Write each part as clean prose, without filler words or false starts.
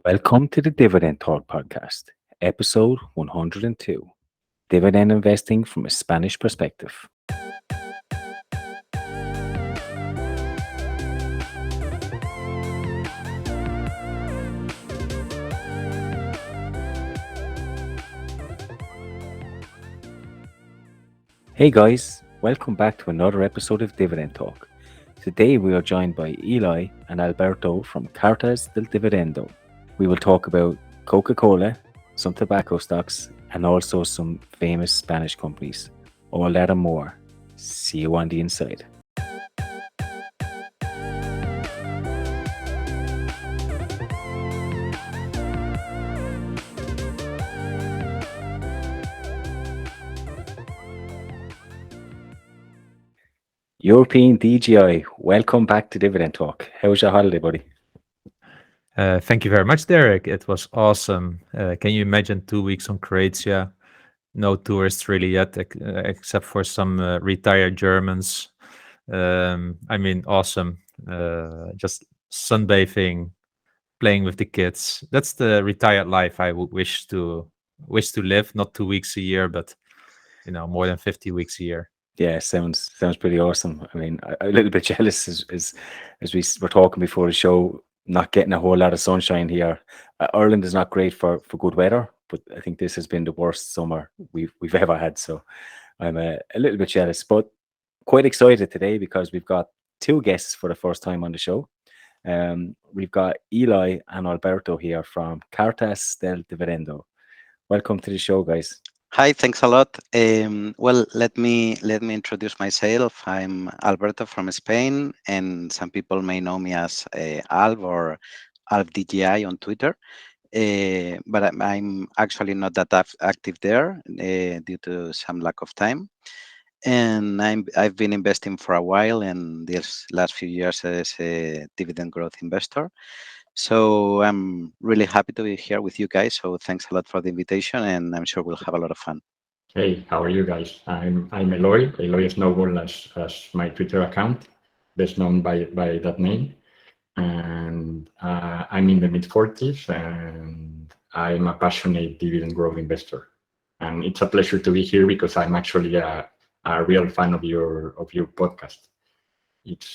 Welcome to the Dividend Talk podcast, episode 102, Dividend Investing from a Spanish Perspective. Hey guys, welcome back to another episode of Dividend Talk. Today we are joined by Eloy and Alberto from Cartas Dividendo. We will talk about Coca-Cola, some tobacco stocks, and also some famous Spanish companies. All that and more. See you on the inside. European DGI, welcome back to Dividend Talk. How was your holiday, buddy? Thank you very much, Derek. It was awesome. Can you imagine 2 weeks on Croatia? No tourists really yet, except for some retired Germans. Awesome. Just sunbathing, playing with the kids. That's the retired life I would wish to live. Not 2 weeks a year, but more than 50 weeks a year. Yeah, sounds pretty awesome. I mean, I'm a little bit jealous as we were talking before the show, not getting a whole lot of sunshine here. Ireland is not great for good weather, but I think this has been the worst summer we've ever had. So I'm a little bit jealous, but quite excited today because we've got two guests for the first time on the show. We've got Eloy and Alberto here from Cartas Dividendo. Welcome to the show, guys. Hi, thanks a lot. Well, let me introduce myself. I'm Alberto from Spain, and some people may know me as Alb or Alb DGI on Twitter. But I'm actually not that active there due to some lack of time. And I've been investing for a while, and these last few years as a dividend growth investor. So I'm really happy to be here with you guys. So thanks a lot for the invitation, and I'm sure we'll have a lot of fun. Hey, how are you guys? I'm Eloy. Eloy Snowball as my Twitter account, best known by that name. And I'm in the mid-40s, and I'm a passionate dividend growth investor. And it's a pleasure to be here because I'm actually a real fan of your podcast. It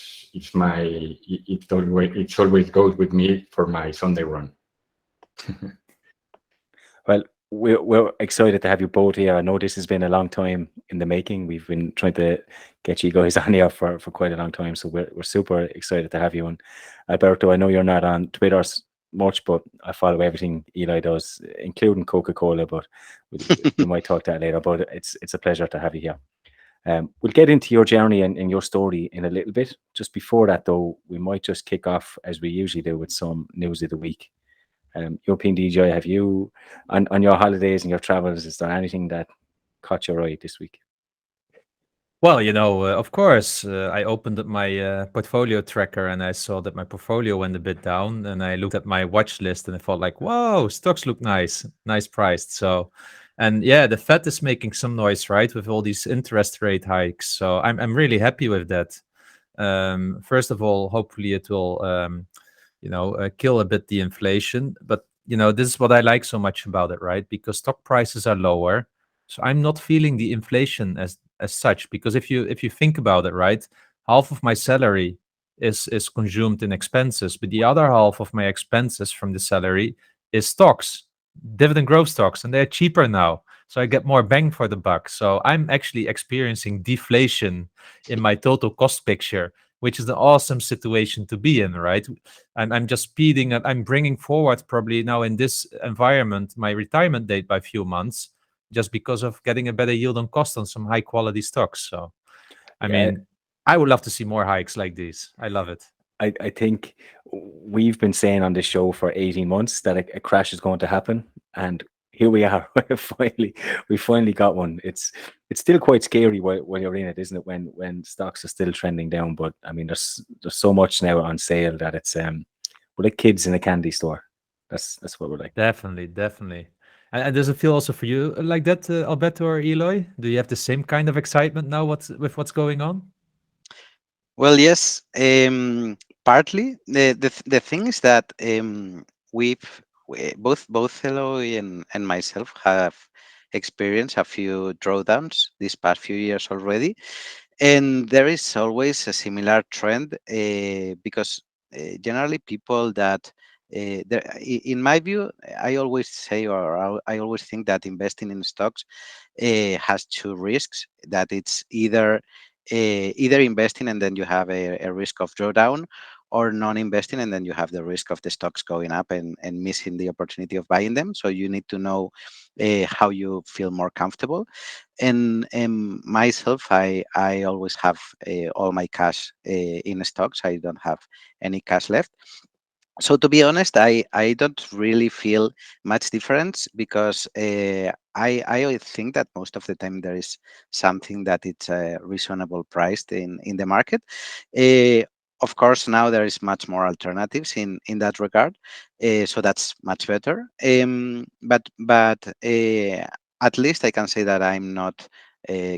always goes with me for my Sunday run. Well, we're excited to have you both here. I know this has been a long time in the making. We've been trying to get you guys on here for quite a long time, so we're super excited to have you on. Alberto, I know you're not on Twitter much, but I follow everything Eloy does, including Coca-Cola. But we might talk that later. But it's a pleasure to have you here. We'll get into your journey and your story in a little bit. Just before that, though, we might just kick off, as we usually do, with some news of the week. European DJ, have you, on your holidays and your travels, is there anything that caught your eye this week? Well, of course, I opened up my portfolio tracker and I saw that my portfolio went a bit down. And I looked at my watch list and I thought like, whoa, stocks look nice priced. So, and yeah, the Fed is making some noise, right, with all these interest rate hikes. So I'm really happy with that. First of all, hopefully it will, kill a bit the inflation. But this is what I like so much about it, right? Because stock prices are lower, so I'm not feeling the inflation as such. Because if you think about it, right, half of my salary is consumed in expenses, but the other half of my expenses from the salary is stocks, dividend growth stocks, and they're cheaper now. So I get more bang for the buck. So I'm actually experiencing deflation in my total cost picture, which is an awesome situation to be in, right? And I'm just speeding up. I'm bringing forward probably now in this environment my retirement date by a few months, just because of getting a better yield on cost on some high quality stocks. So, I mean, I would love to see more hikes like these. I love it. I think we've been saying on this show for 18 months that a crash is going to happen, and here we are. we finally got one. It's still quite scary when you're in it, isn't it? When stocks are still trending down, but I mean, there's so much now on sale that it's we're like kids in a candy store. That's what we're like. Definitely. And does it feel also for you like that, Alberto or Eloy? Do you have the same kind of excitement now with what's going on? Well, yes, partly. The thing is that we've both Eloy and myself have experienced a few drawdowns these past few years already, and there is always a similar trend because generally people that in my view, I always say, or I always think that investing in stocks has two risks. That it's either investing and then you have a risk of drawdown, or non-investing and then you have the risk of the stocks going up and missing the opportunity of buying them. So you need to know how you feel more comfortable. And myself, I always have all my cash in stocks. I don't have any cash left. So to be honest, I don't really feel much difference because I think that most of the time there is something that it's reasonable priced in the market. Uh, of course, now there is much more alternatives in that regard, so that's much better. But at least I can say that I'm not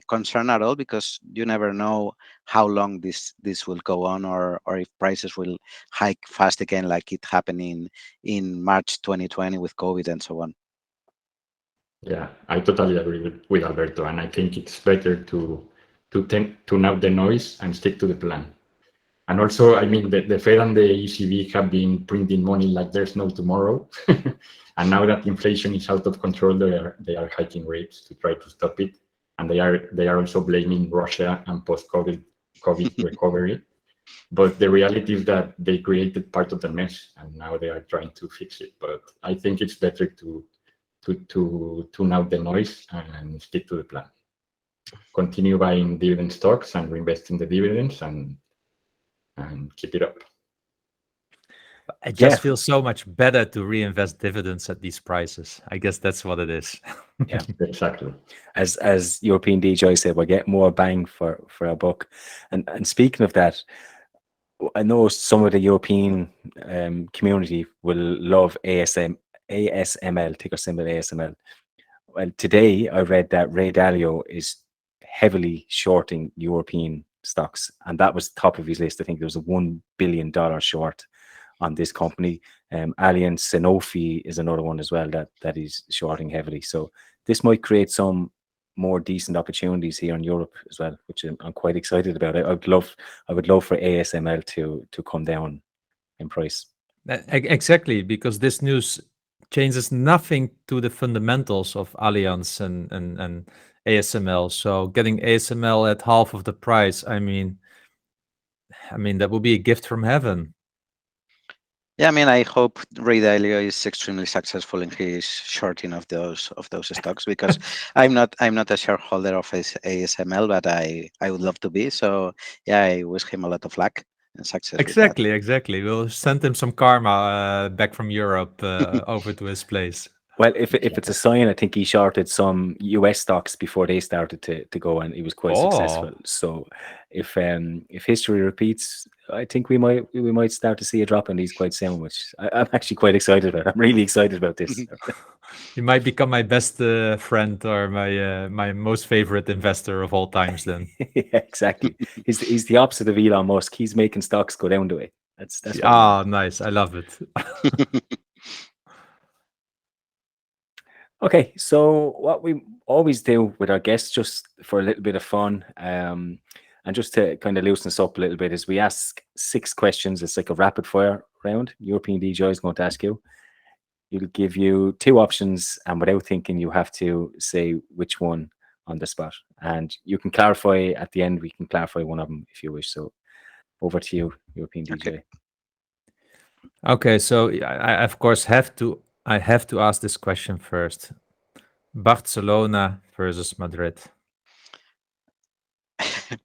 concerned at all, because you never know how long this will go on, or if prices will hike fast again, like it happened in March 2020 with COVID and so on. Yeah, I totally agree with Alberto, and I think it's better to tune out the noise and stick to the plan. And also, I mean, the Fed and the ECB have been printing money like there's no tomorrow, and now that inflation is out of control, they are hiking rates to try to stop it, and they are also blaming Russia and post-COVID recovery. But the reality is that they created part of the mess, and now they are trying to fix it. But I think it's better to tune out the noise and stick to the plan. Continue buying dividend stocks and reinvest in the dividends and keep it up. It just Yeah. feels so much better to reinvest dividends at these prices. I guess that's what it is. Yeah. Exactly. As European DJ said, we'll get more bang for our buck. And speaking of that, I know some of the European community will love ASML, ticker symbol ASML. Well, today I read that Ray Dalio is heavily shorting European stocks, and that was top of his list. I think there was a $1 billion short on this company. Allianz Sanofi is another one as well that is shorting heavily. So this might create some more decent opportunities here in Europe as well, which I'm quite excited about. I would love for ASML to come down in price. Exactly, because this news changes nothing to the fundamentals of Allianz and ASML. So getting ASML at half of the price, I mean that would be a gift from heaven. Yeah, I mean, I hope Ray Dalio is extremely successful in his shorting of those stocks, because I'm not a shareholder of ASML, but I would love to be. So yeah, I wish him a lot of luck and success with that. Exactly. We'll send him some karma back from Europe over to his place. Well, if it's a sign, I think he shorted some US stocks before they started to go, and he was quite successful. So if history repeats, I think we might start to see a drop in these quite soon, which I'm actually quite excited about. I'm really excited about this. He might become my best friend, or my most favorite investor of all times then. Yeah, exactly. He's the opposite of Elon Musk. He's making stocks go down the way. That's Nice. I love it. Okay, so what we always do with our guests, just for a little bit of fun, and just to kind of loosen us up a little bit, is we ask 6 questions. It's like a rapid fire round. European DJ is going to ask you. He'll give you 2 options, and without thinking, you have to say which one on the spot. And you can clarify at the end. We can clarify one of them if you wish. So over to you, European DJ. Okay, so I of course have to ask this question first. Barcelona versus Madrid.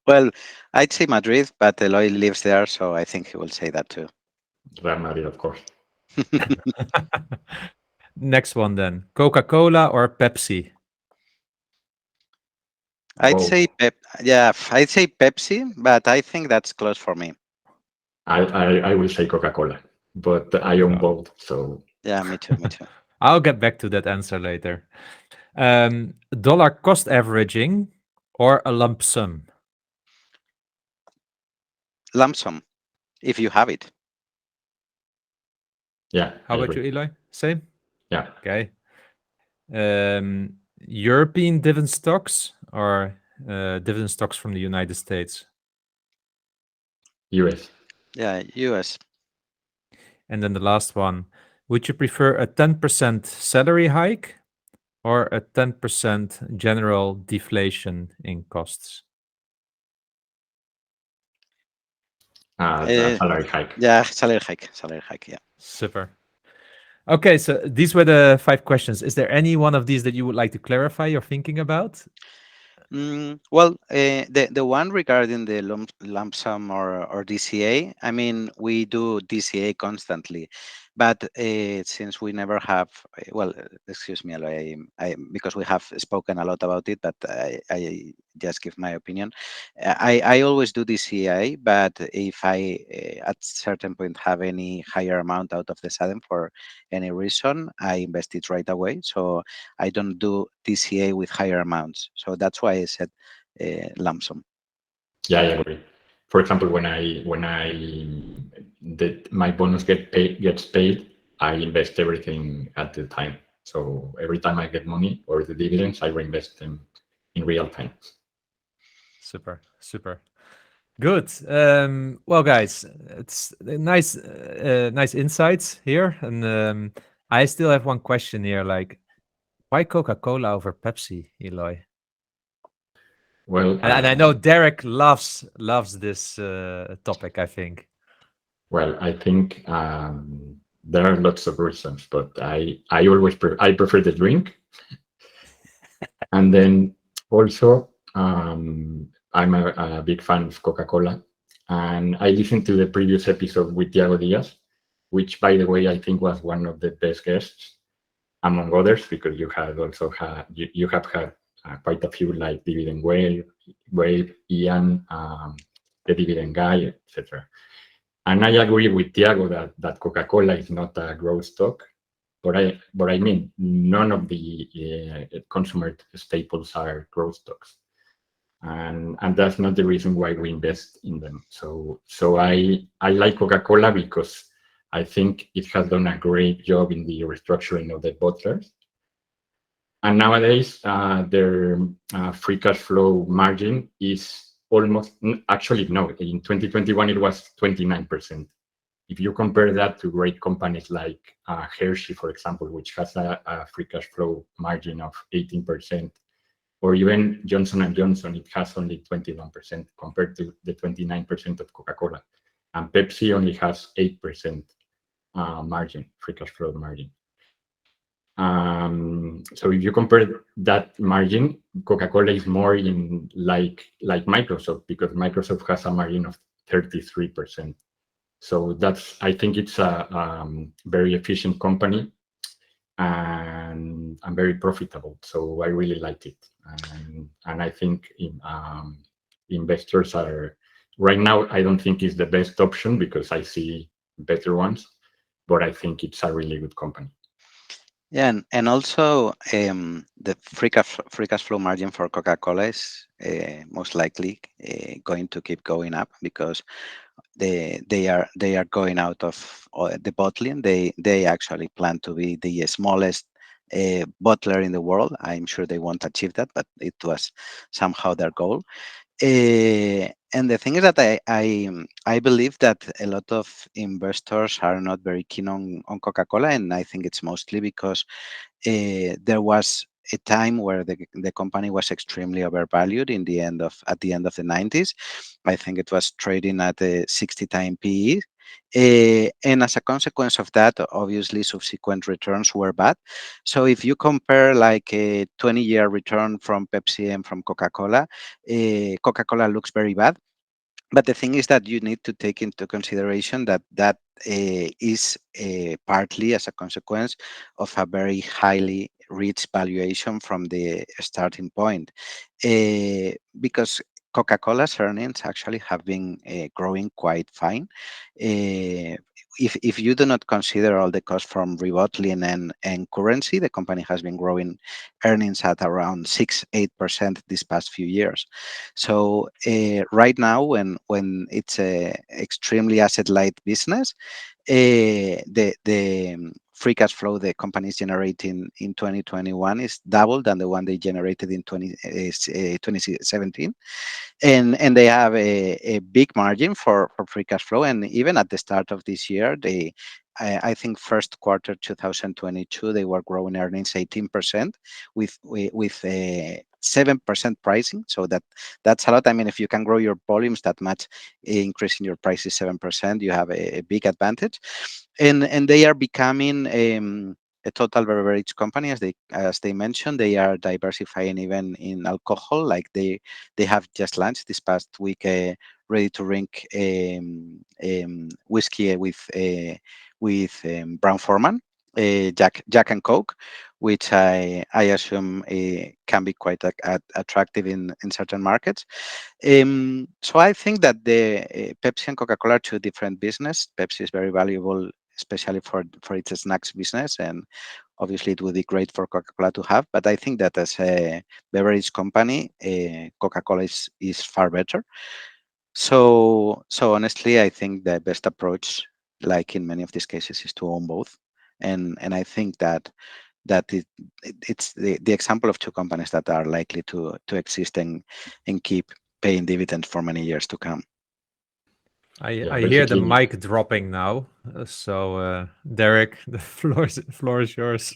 Well, I'd say Madrid, but Eloy lives there, so I think he will say that too. Real Madrid, of course. Next one then. Coca-Cola or Pepsi? I'd say I'd say Pepsi, but I think that's close for me. I will say Coca-Cola, but I own both, so Yeah, me too. I'll get back to that answer later. Dollar cost averaging or a lump sum? Lump sum, if you have it. yeah. How about you, Eloy? Same? Yeah. Okay. European dividend stocks or dividend stocks from the United States? US. Yeah, US. And then the last one, would you prefer a 10% salary hike or a 10% general deflation in costs? Salary hike. Yeah, salary hike. Yeah. Super. Okay, so these were the 5 questions. Is there any one of these that you would like to clarify or thinking about? Well, the one regarding the lump sum or DCA, I mean, we do DCA constantly, but since we never have, excuse me, Eloy, because we have spoken a lot about it, but I just give my opinion. I always do DCA, but if I at certain point have any higher amount out of the sudden for any reason, I invest it right away. So I don't do DCA with higher amounts. So that's why I said lump sum. Yeah, I agree. For example, when my bonus gets paid, I invest everything at the time. So every time I get money or the dividends, I reinvest them in real time. Super, super. Good. Well, guys, it's nice, nice insights here. And I still have one question here. Like, why Coca-Cola over Pepsi, Eloy? Well, And I know Derek loves this topic, I think. well, I think there are lots of reasons, but I always I prefer the drink, and then also I'm a big fan of Coca-Cola, and I listened to the previous episode with Tiago Diaz, which, by the way, I think was one of the best guests among others, because you have had quite a few like Dividend Wave, Ian, the Dividend Guy, etc. And I agree with Tiago that Coca-Cola is not a growth stock, but I mean none of the consumer staples are growth stocks, and that's not the reason why we invest in them. So I like Coca-Cola because I think it has done a great job in the restructuring of the bottlers. And nowadays, their free cash flow margin is almost, actually, no, in 2021, it was 29%. If you compare that to great companies like Hershey, for example, which has a free cash flow margin of 18%, or even Johnson & Johnson, it has only 21% compared to the 29% of Coca-Cola. And Pepsi only has 8% margin, free cash flow margin. So if you compare that margin, Coca-Cola is more in like Microsoft, because Microsoft has a margin of 33%. So I think it's a very efficient company and very profitable. So I really like it, and I think investors are right now. I don't think it's the best option because I see better ones, but I think it's a really good company. Yeah, and also the free cash flow margin for Coca-Cola is most likely going to keep going up because they are going out of the bottling. They actually plan to be the smallest bottler in the world. I'm sure they won't achieve that, but it was somehow their goal. And the thing is that I believe that a lot of investors are not very keen on Coca-Cola, and I think it's mostly because there was a time where the company was extremely overvalued at the end of the 90s. I think it was trading at a 60 time PE. And as a consequence of that, obviously subsequent returns were bad. So if you compare like a 20-year return from Pepsi and from Coca-Cola, Coca-Cola looks very bad. But the thing is that you need to take into consideration that is partly as a consequence of a very highly rich valuation from the starting point, because Coca-Cola's earnings actually have been growing quite fine. If you do not consider all the costs from rebottling and currency, the company has been growing earnings at around 6-8% these past few years. So right now, when it's a extremely asset light business, the free cash flow the company is generating in 2021 is double than the one they generated in 2017. And they have a big margin for free cash flow. And even at the start of this year, I think first quarter 2022, they were growing earnings 18% with 7% pricing. So that's a lot. I mean, if you can grow your volumes that much, increasing your prices 7%, you have a big advantage. And they are becoming a total beverage company, as they mentioned. They are diversifying even in alcohol. Like they have just launched this past week ready to drink whiskey with Brown Forman, Jack and Coke, which I assume can be quite attractive in certain markets. So I think that the Pepsi and Coca-Cola are two different business. Pepsi is very valuable, especially for its snacks business, and obviously it would be great for Coca-Cola to have. But I think that as a beverage company, Coca-Cola is far better. So honestly, I think the best approach, like in many of these cases, is to own both. And I think that it's the example of two companies that are likely to exist and keep paying dividends for many years to come. I Yeah, hear the basically- mic dropping now. So Derek, the floor is yours.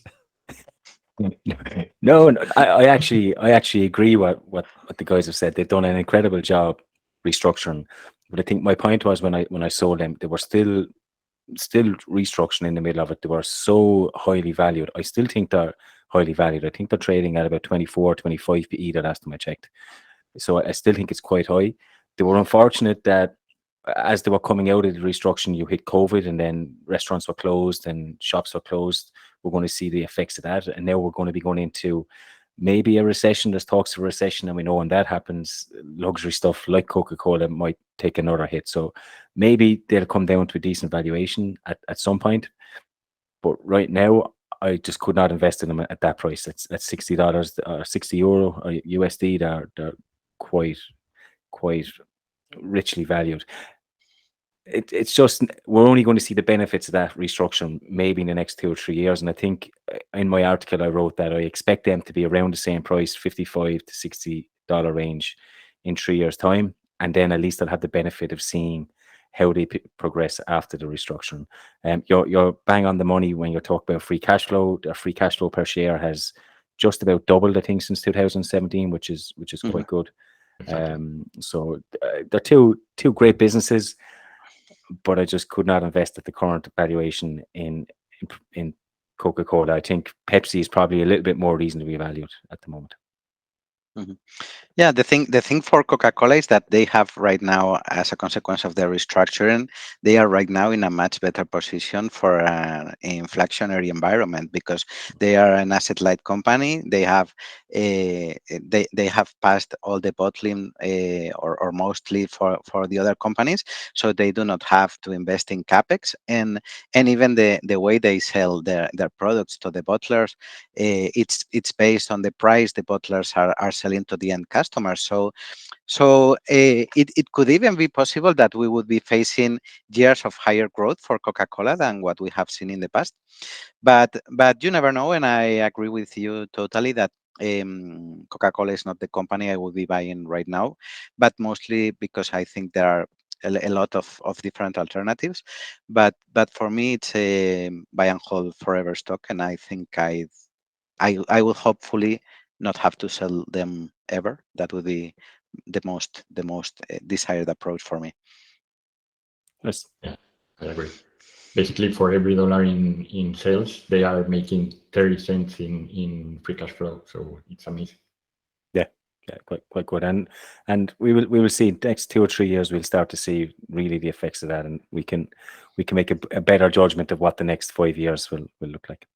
No, I actually agree what the guys have said. They've done an incredible job restructuring. But I think my point was when I sold them, they were still restructuring in the middle of it. They were so highly valued. I still think they're highly valued. I think they're trading at about 24, 25 PE the last time I checked. So I still think it's quite high. They were unfortunate that as they were coming out of the restructuring, you hit COVID, and then restaurants were closed and shops were closed. We're going to see the effects of that. And now we're going to be going into maybe a recession. There's talks of a recession, and we know when that happens, luxury stuff like Coca-Cola might take another hit. So maybe they'll come down to a decent valuation at some point. But right now, I just could not invest in them at that price. That's $60 or €60 or USD. They're quite richly valued. It's just we're only going to see the benefits of that restructuring maybe in the next 2 or 3 years. And I think in my article I wrote that I expect them to be around the same price, $55 to $60 range, in 3 years' time. And then at least I'll have the benefit of seeing how they progress after the restructuring. You're bang on the money when you talk about free cash flow. Their free cash flow per share has just about doubled, I think, since 2017, which is quite good. Exactly. So they're two great businesses, but I just could not invest at the current valuation in Coca-Cola. I think Pepsi is probably a little bit more reasonably valued at the moment. Yeah, the thing for Coca-Cola is that they have right now, as a consequence of their restructuring, they are right now in a much better position for an inflationary environment because they are an asset-light company. They have they have passed all the bottling or mostly for the other companies, so they do not have to invest in capex, and even the way they sell their products to the bottlers, it's based on the price the bottlers are selling to the end customers. So it could even be possible that we would be facing years of higher growth for Coca-Cola than what we have seen in the past. But you never know, and I agree with you totally that Coca-Cola is not the company I would be buying right now, but mostly because I think there are a lot of different alternatives. But for me, it's a buy and hold forever stock, and I think I will hopefully not have to sell them ever. That would be the most desired approach for me. Yes. Yeah, I agree. Basically, for every dollar in sales, they are making 30 cents in free cash flow. So it's amazing. Yeah, quite good. And we will see next 2 or 3 years we'll start to see really the effects of that, and we can make a better judgment of what the next 5 years will look like.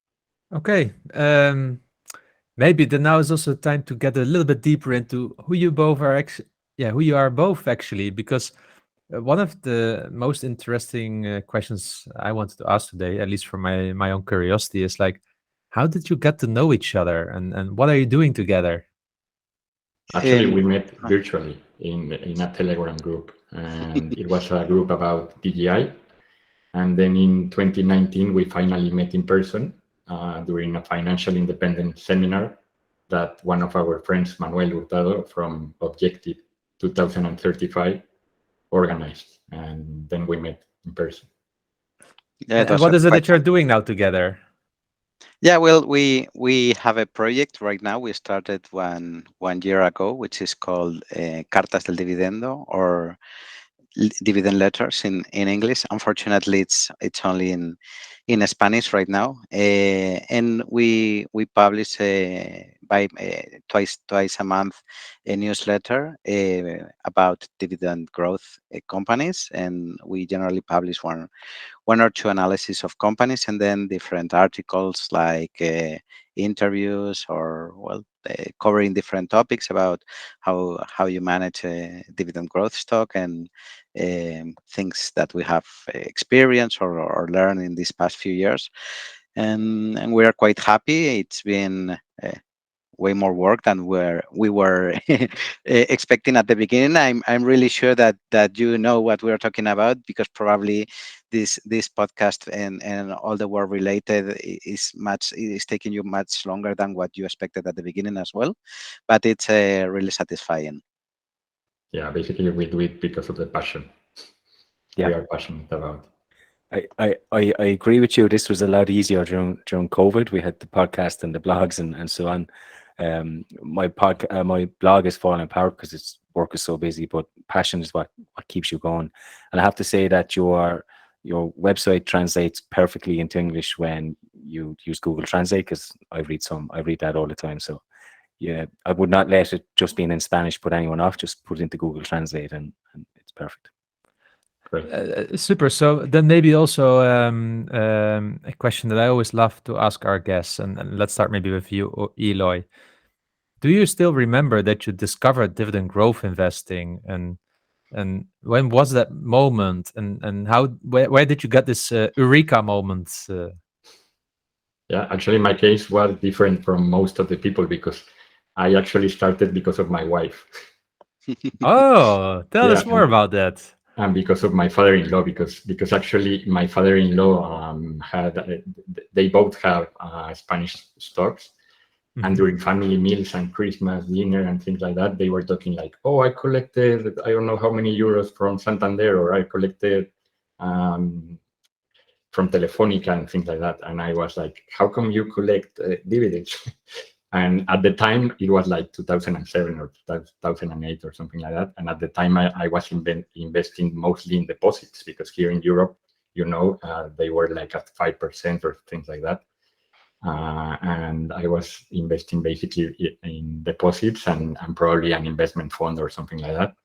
Okay. Maybe then now is also time to get a little bit deeper into who you both are who you are both actually, because one of the most interesting questions I wanted to ask today, at least from my own curiosity, is like, how did you get to know each other, and what are you doing together? Actually, we met virtually in a Telegram group, and it was a group about DGI. And then in 2019, we finally met in person during a financial independence seminar that one of our friends, Manuel Hurtado from Objective 2035, organized. And then we met in person. Yeah, it And was what is it quite that you're fun. doing now together? Yeah, well, we have a project right now. We started one year ago, which is called Cartas del Dividendo, or dividend letters in English. Unfortunately, it's only in Spanish right now, and we publish by twice a month a newsletter about dividend growth companies, and we generally publish one or two analysis of companies, and then different articles like interviews, or covering different topics about how you manage a dividend growth stock, and things that we have experienced or learned in these past few years. And we are quite happy. It's been way more work than we were expecting at the beginning. I'm really sure that you know what we're talking about, because probably this podcast and all the work related is taking you much longer than what you expected at the beginning as well. But it's really satisfying. Yeah, basically we do it because of the passion Yeah. we are passionate about. I agree with you. This was a lot easier during COVID. We had the podcast and the blogs and so on. My blog is falling apart because it's work is so busy, but passion is what keeps you going. And I have to say that your website translates perfectly into English when you use Google Translate, because I read that all the time. So yeah, I would not let it just being in Spanish put anyone off. Just put it into Google Translate and it's perfect. Great. Super. So then maybe also a question that I always love to ask our guests, and let's start maybe with you, Eloy. Do you still remember that you discovered dividend growth investing, and when was that moment, and how where did you get this eureka moment? Yeah, actually, my case was different from most of the people because I actually started because of my wife. Oh, tell Yeah, us more about that. and because of my father-in-law, because actually my father-in-law had they both have Spanish stocks, and Mhm. during family meals and Christmas dinner and things like that, they were talking like, "Oh, I collected I don't know how many euros from Santander, or I collected um, from Telefonica and things like that." And I was like, "How come you collect dividends?" And at the time, it was like 2007 or 2008 or something like that. And at the time, I was investing mostly in deposits, because here in Europe, they were like at 5% or things like that. And I was investing basically in deposits and probably an investment fund or something like that.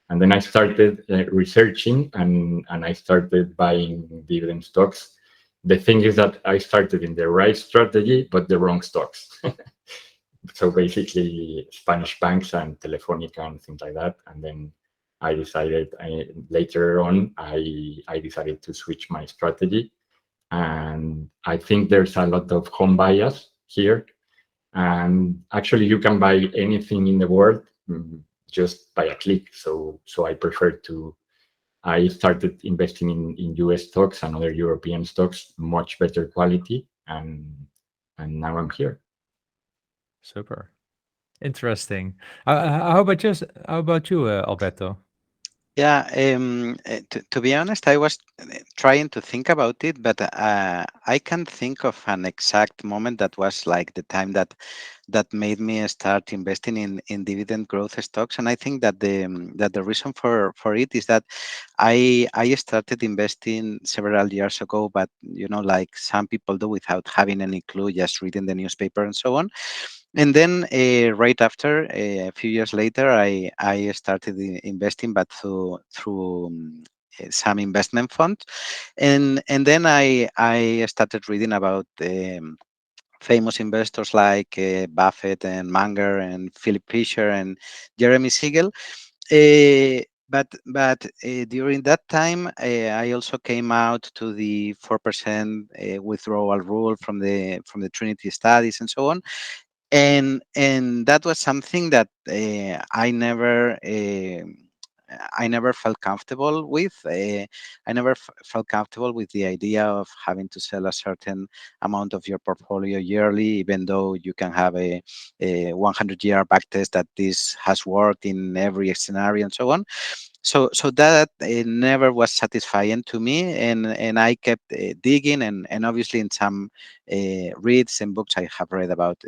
And then I started researching, and I started buying dividend stocks. The thing is that I started in the right strategy, but the wrong stocks. So basically Spanish banks and Telefonica and things like that. And then I decided later on, I decided to switch my strategy. And I think there's a lot of home bias here. And actually you can buy anything in the world just by a click. So I started investing in US stocks and other European stocks, much better quality. And now I'm here. Super interesting. How about you, Alberto? Yeah, to be honest, I was trying to think about it, but I can't think of an exact moment that was like the time that made me start investing in dividend growth stocks. And I think that the reason for it is that I started investing several years ago, but like some people do, without having any clue, just reading the newspaper and so on. And then right after, a few years later, I started investing, but through some investment fund, and then I started reading about famous investors like Buffett and Munger and Philip Fisher and Jeremy Siegel. But during that time, I also came out to the 4% withdrawal rule from the Trinity studies and so on, and that was something that I never I never felt comfortable with. I never felt comfortable with the idea of having to sell a certain amount of your portfolio yearly, even though you can have a 100-year backtest that this has worked in every scenario and so on. So that it never was satisfying to me, and I kept digging, and obviously in some reads and books I have read about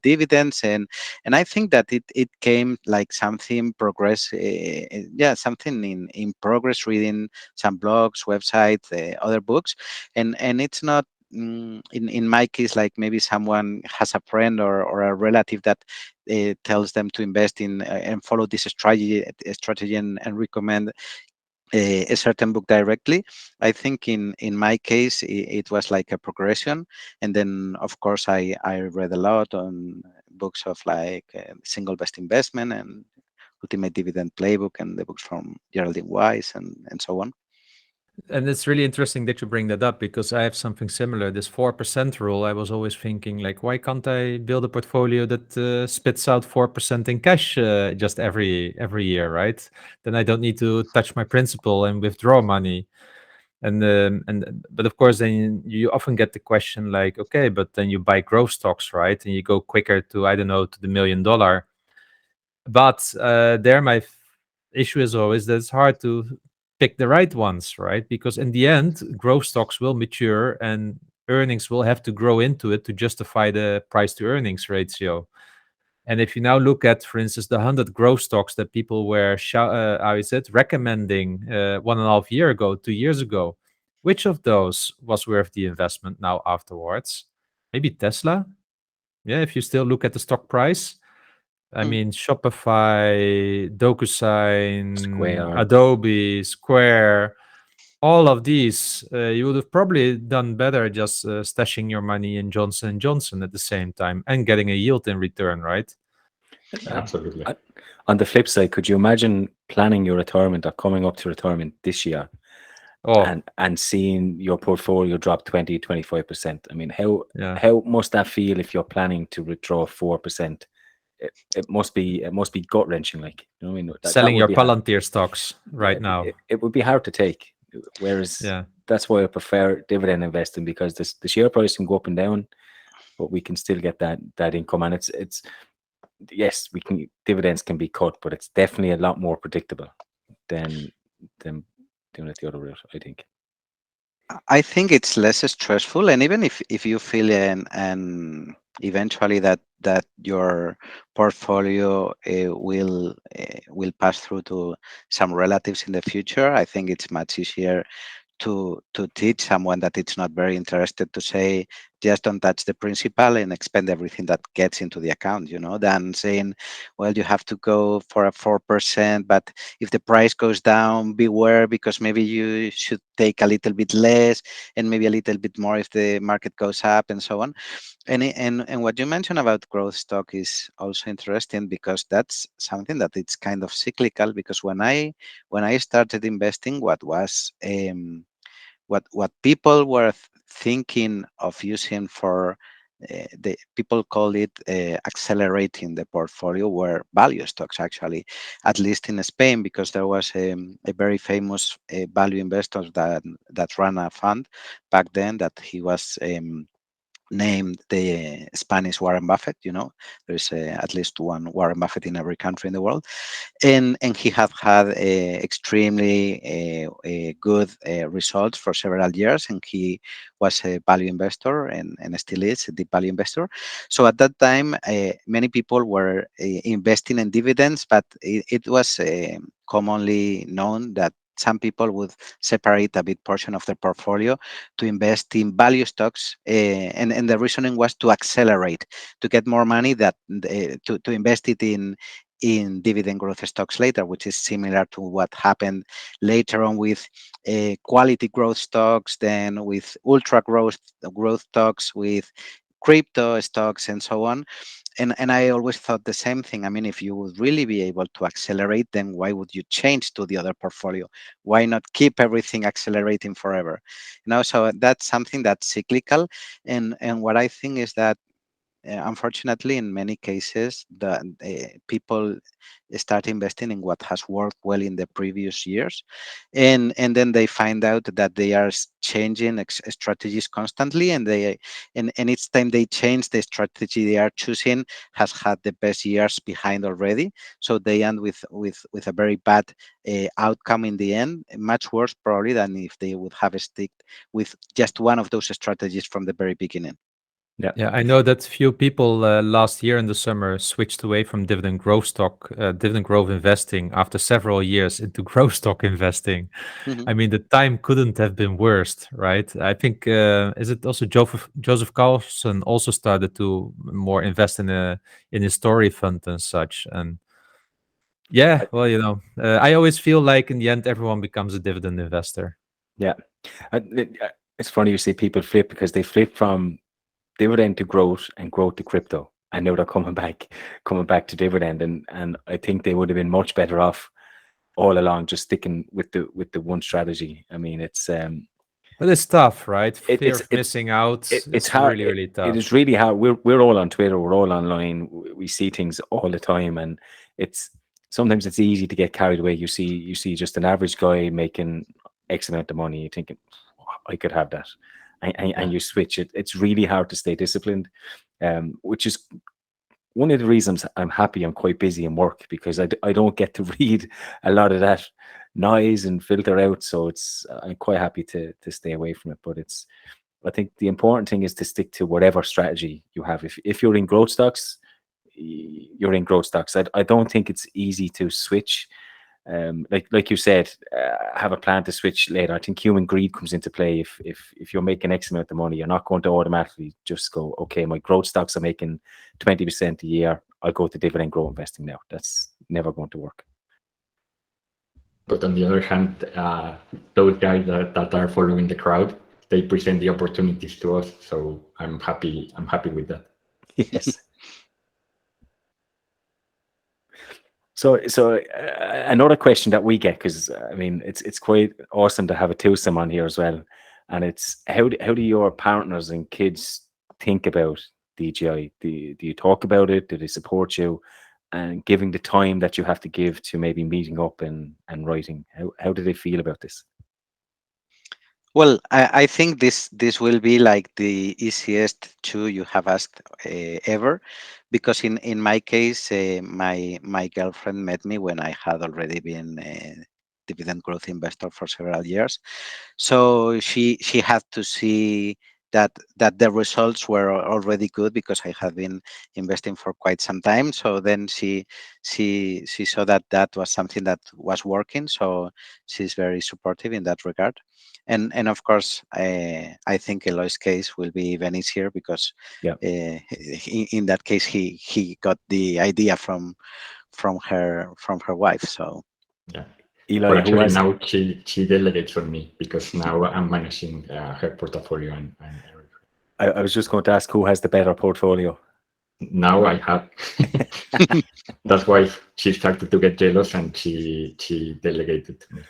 dividends, and I think that it came like something progress, yeah, something in progress, reading some blogs, websites, other books, and it's not. In my case, like maybe someone has a friend or a relative that tells them to invest in and follow this strategy and recommend a certain book directly. I think in my case it was like a progression, and then of course I read a lot on books of like single best investment and ultimate dividend playbook and the books from Geraldine Wise and so on. And it's really interesting that you bring that up because I have something similar. This 4% rule, I was always thinking, like, why can't I build a portfolio that spits out 4% in cash just every year, right? Then I don't need to touch my principal and withdraw money. But of course, then you often get the question like, okay, but then you buy growth stocks, right? And you go quicker to, I don't know, to the $1 million. But there, my issue is always that it's hard to pick the right ones, right? Because in the end, growth stocks will mature and earnings will have to grow into it to justify the price to earnings ratio. And if you now look at, for instance, the 100 growth stocks that people were, how is it, recommending 1.5 years ago, 2 years ago, which of those was worth the investment now afterwards? Maybe Tesla? Yeah, if you still look at the stock price. I Hmm. mean, Shopify, DocuSign, Square. Adobe, Square, all of these, you would have probably done better just stashing your money in Johnson & Johnson at the same time and getting a yield in return, right? Absolutely. On the flip side, could you imagine planning your retirement or coming up to retirement this year Oh, and seeing your portfolio drop 20-25%? I mean, yeah. how must that feel if you're planning to withdraw 4%? It must be gut wrenching. Like, you know what I mean? That Selling would your be hard. Palantir stocks Yeah, right now. it would be hard to take. Whereas Yeah. that's why I prefer dividend investing, because the share price can go up and down, but we can still get that income. And it's yes, dividends can be cut, but it's definitely a lot more predictable than doing it the other route, I think. I think it's less stressful, and even if you feel and eventually that your portfolio will pass through to some relatives in the future, I think it's much easier to teach someone that it's not very interested to say just don't touch the principal and expend everything that gets into the account, than saying, well, you have to go for a 4%, but if the price goes down, beware, because maybe you should take a little bit less and maybe a little bit more if the market goes up and so on. And what you mentioned about growth stock is also interesting, because that's something that it's kind of cyclical, because when I started investing, what people were thinking of using for the people call it accelerating the portfolio, were value stocks, actually, at least in Spain, because there was a very famous value investor that ran a fund back then, that he was named the Spanish Warren Buffett. There's at least one Warren Buffett in every country in the world, and he had extremely good results for several years, and he was a value investor and still is a deep value investor. So at that time, many people were investing in dividends, but it was commonly known that some people would separate a big portion of their portfolio to invest in value stocks, and the reasoning was to accelerate, to get more money, that to invest it in dividend growth stocks later, which is similar to what happened later on with quality growth stocks, then with ultra growth stocks, with crypto stocks, and so on. And I always thought the same thing. I mean, if you would really be able to accelerate, then why would you change to the other portfolio? Why not keep everything accelerating forever? So that's something that's cyclical. And what I think is that unfortunately, in many cases, the people start investing in what has worked well in the previous years, and then they find out that they are changing strategies constantly, and each time they change, the strategy they are choosing has had the best years behind already, so they end with a very bad outcome in the end, much worse probably than if they would have stick with just one of those strategies from the very beginning. Yeah. Yeah, I know that few people last year in the summer switched away from dividend growth investing after several years into growth stock investing. Mhm. I mean, the time couldn't have been worse, right? I think is it also Joseph Carlson also started to more invest in his story fund and such. And yeah, I- well, I always feel like in the end everyone becomes a dividend investor. Yeah. It's funny you see people flip because they flip from dividend to growth and growth to crypto. And now they're coming back to dividend. And I think they would have been much better off all along just sticking with the one strategy. I mean, But it's tough, right? Fear it's of missing out. it's It's hard. really, really It tough. is really hard. We're all on Twitter. We're all online. We see things all the time, and it's sometimes it's easy to get carried away. You see just an average guy making X amount of money. You're thinking, "Oh, I could have that," and you switch it. It's really hard to stay disciplined, which is one of the reasons I'm happy I'm quite busy in work, because I don't get to read a lot of that noise and filter out. So I'm quite happy to stay away from it. But I think the important thing is to stick to whatever strategy you have. If you're in growth stocks, you're in growth stocks. I don't think it's easy to switch. Like you said, have a plan to switch later. I think human greed comes into play. If you're making X amount of money, you're not going to automatically just go, okay, my growth stocks are making 20% a year, I'll go to dividend growth investing now. That's never going to work. But on the other hand, those guys that are following the crowd, they present the opportunities to us. So I'm happy with that. Yes. So another question that we get, because I mean it's quite awesome to have a twosome on here as well, and it's how do your partners and kids think about DGI? Do you talk about it? Do they support you? And giving the time that you have to give to maybe meeting up and writing, how do they feel about this? Well, I think this will be like the easiest two you have asked ever, because in my case, my girlfriend met me when I had already been a dividend growth investor for several years, so she had to see that the results were already good because I had been investing for quite some time. So then she saw that was something that was working. So she's very supportive in that regard. And of course, I think Eloy's case will be even easier because Yeah. in that case he got the idea from her wife. So Yeah. Eloy, But who actually has now she delegates on me because now I'm managing her portfolio and everything. I was just going to ask who has the better portfolio. Now I have. That's why she started to get jealous and she delegated to me.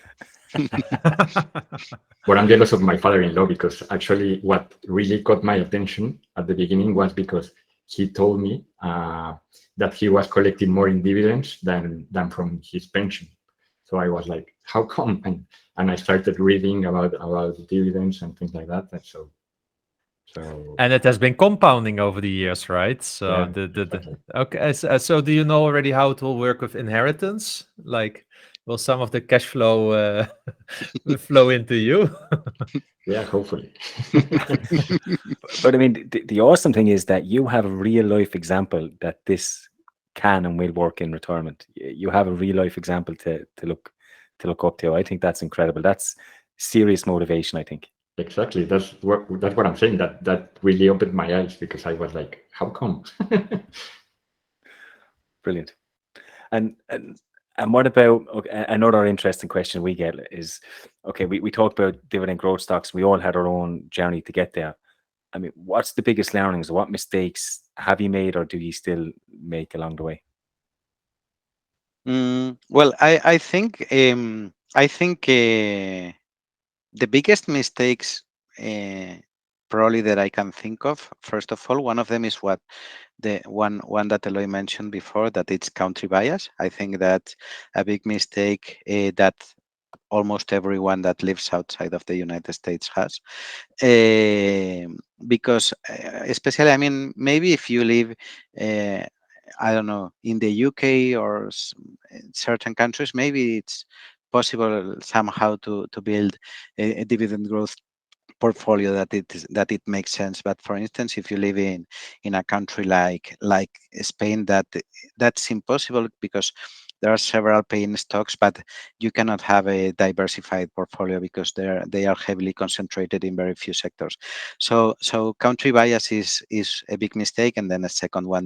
But I'm jealous of my father-in-law because actually what really caught my attention at the beginning was because he told me that he was collecting more in dividends than from his pension. So I was like, how come? And I started reading about dividends and things like that. And so And it has been compounding over the years, right? So yeah, the exactly. okay. So do you know already how it will work with inheritance? Like, will some of the cash flow flow into you? Yeah, hopefully. But I mean, the awesome thing is that you have a real life example that this can and will work in retirement. You have a real life example to look up to. I think that's incredible. That's serious motivation, I think. Exactly. That's what I'm saying. That really opened my eyes because I was like, how come? Brilliant. And what about, okay, another interesting question we get is, okay, we talked about dividend growth stocks. We all had our own journey to get there. I mean, what's the biggest learnings? What mistakes have you made, or do you still make along the way? Well, I think the biggest mistakes uh, probably that I can think of. First of all, one of them is what the one that Eloy mentioned before, that it's country bias. I think that a big mistake that almost everyone that lives outside of the United States has. Because especially, I mean, maybe if you live, I don't know, in the UK or certain countries, maybe it's possible somehow to build a dividend growth portfolio that it makes sense. But for instance, if you live in a country like Spain, that's impossible, because there are several paying stocks, but you cannot have a diversified portfolio because they are heavily concentrated in very few sectors. So country bias is a big mistake. And then a second one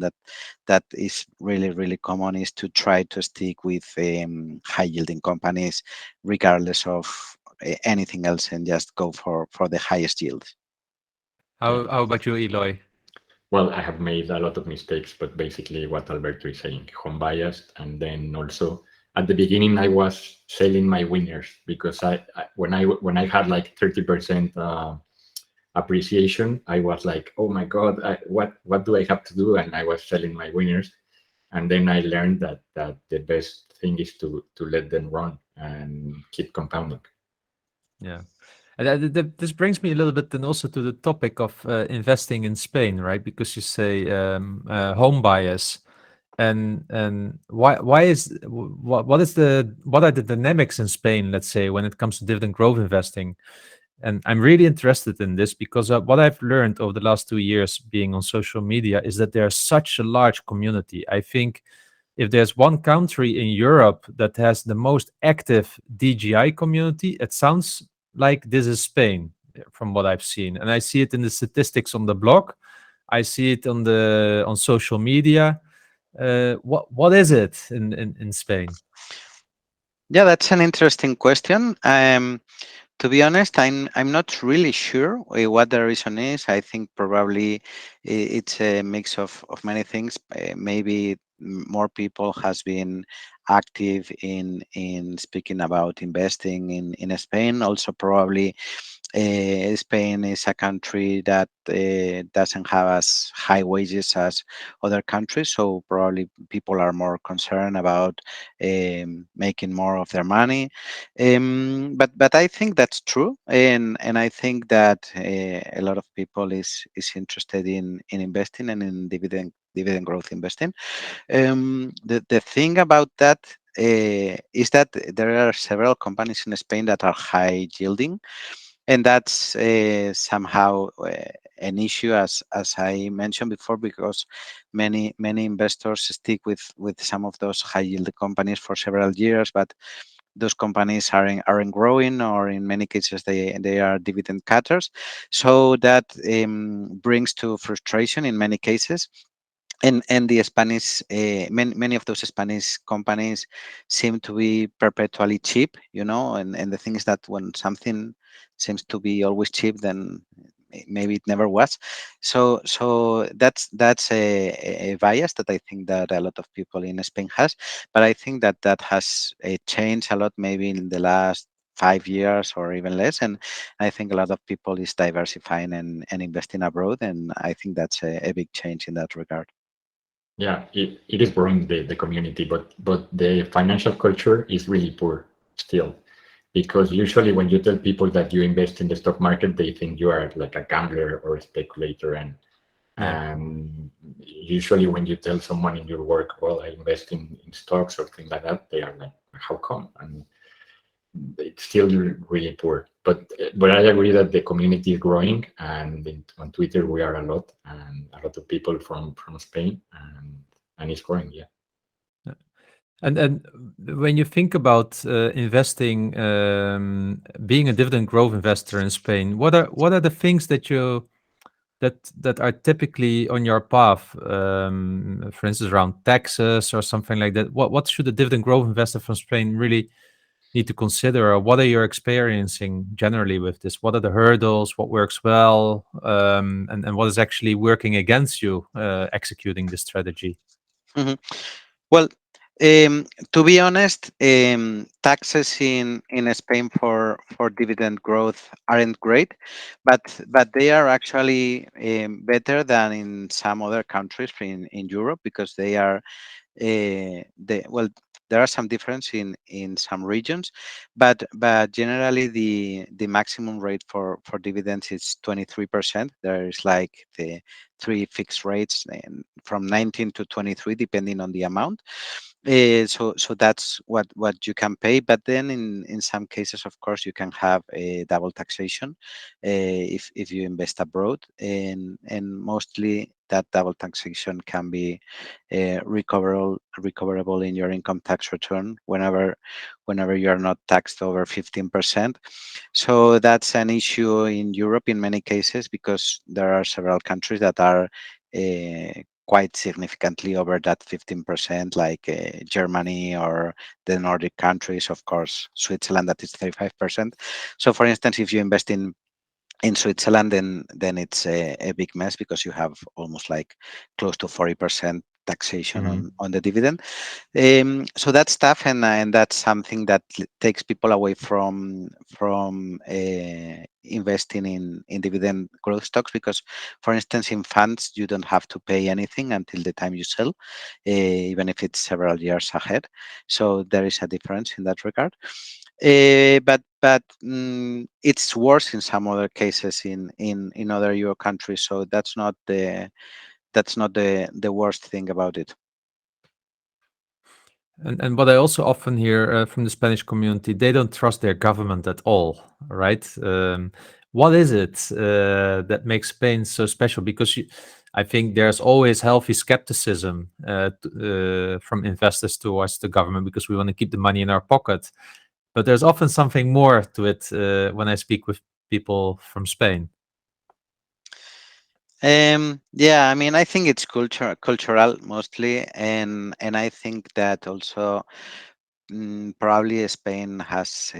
that is really common is to try to stick with high yielding companies regardless of anything else, and just go for the highest yield. How about you, Eloy? Well, I have made a lot of mistakes, but basically what Alberto is saying, home biased. And then also at the beginning, I was selling my winners because when I had like 30% appreciation, I was like, oh my God, what do I have to do? And I was selling my winners. And then I learned that the best thing is to let them run and keep compounding. Yeah. And this brings me a little bit then also to the topic of investing in Spain, right? Because you say home bias, and why is what are the dynamics in Spain, let's say, when it comes to dividend growth investing? And I'm really interested in this because what I've learned over the last 2 years being on social media is that there's such a large community. I think if there's one country in Europe that has the most active DGI community, it sounds like this is Spain, from what I've seen. And I see it in the statistics on the blog. I see it on social media. What is it in Spain? Yeah, that's an interesting question. To be honest, I'm not really sure what the reason is. I think probably it's a mix of many things. Maybe more people has been active in speaking about investing in Spain. Also, probably Spain is a country that doesn't have as high wages as other countries, so probably people are more concerned about making more of their money. But I think that's true, and I think that a lot of people is interested in investing and in dividend growth investing. The thing about that is that there are several companies in Spain that are high yielding, and that's somehow an issue, as I mentioned before, because many investors stick with some of those high yield companies for several years, but those companies aren't growing, or in many cases they are dividend cutters. So that brings to frustration in many cases. And the Spanish, many of those Spanish companies seem to be perpetually cheap, and the thing is that when something seems to be always cheap, then maybe it never was. So that's a bias that I think that a lot of people in Spain has, but I think that has changed a lot, maybe in the last 5 years or even less. And I think a lot of people is diversifying and investing abroad, and I think that's a big change in that regard. Yeah, it is growing the community, but the financial culture is really poor still. Because usually when you tell people that you invest in the stock market, they think you are like a gambler or a speculator. And usually when you tell someone in your work, well, I invest in stocks or things like that, they are like, how come? And it's still really poor. But I agree that the community is growing, and on Twitter we are a lot, and a lot of people from Spain, and it's growing. Yeah. And when you think about investing, being a dividend growth investor in Spain, what are the things that are typically on your path? For instance, around taxes or something like that. What should a dividend growth investor from Spain really need to consider, or what are you experiencing generally with this? What are the hurdles? What works well, and what is actually working against you executing this strategy? Mhm. Well, To be honest, taxes in Spain for dividend growth aren't great, but they are actually better than in some other countries in Europe, because they are well, there are some difference in some regions, but generally the maximum rate for dividends is 23%. There is like the three fixed rates, from 19 to 23 depending on the amount. So that's what you can pay. But then in some cases, of course, you can have a double taxation if you invest abroad, and mostly that double taxation can be recoverable in your income tax return whenever you are not taxed over 15%. So that's an issue in Europe in many cases, because there are several countries that are quite significantly over that 15%, like Germany or the Nordic countries, of course, Switzerland, that is 35%. So for instance, if you invest in Switzerland, then it's a big mess, because you have almost like close to 40% taxation on the dividend. So that's tough, and that's something that takes people away from investing in dividend growth stocks, because, for instance, in funds you don't have to pay anything until the time you sell, even if it's several years ahead. So there is a difference in that regard. But it's worse in some other cases in other Euro countries. So that's not the worst thing about it. And what I also often hear from the Spanish community, they don't trust their government at all, right? What is it that makes Spain so special? Because I think there's always healthy skepticism from investors towards the government, because we want to keep the money in our pocket. But there's often something more to it when I speak with people from Spain. Yeah, I mean, I think it's cultural mostly, and I think that also probably Spain has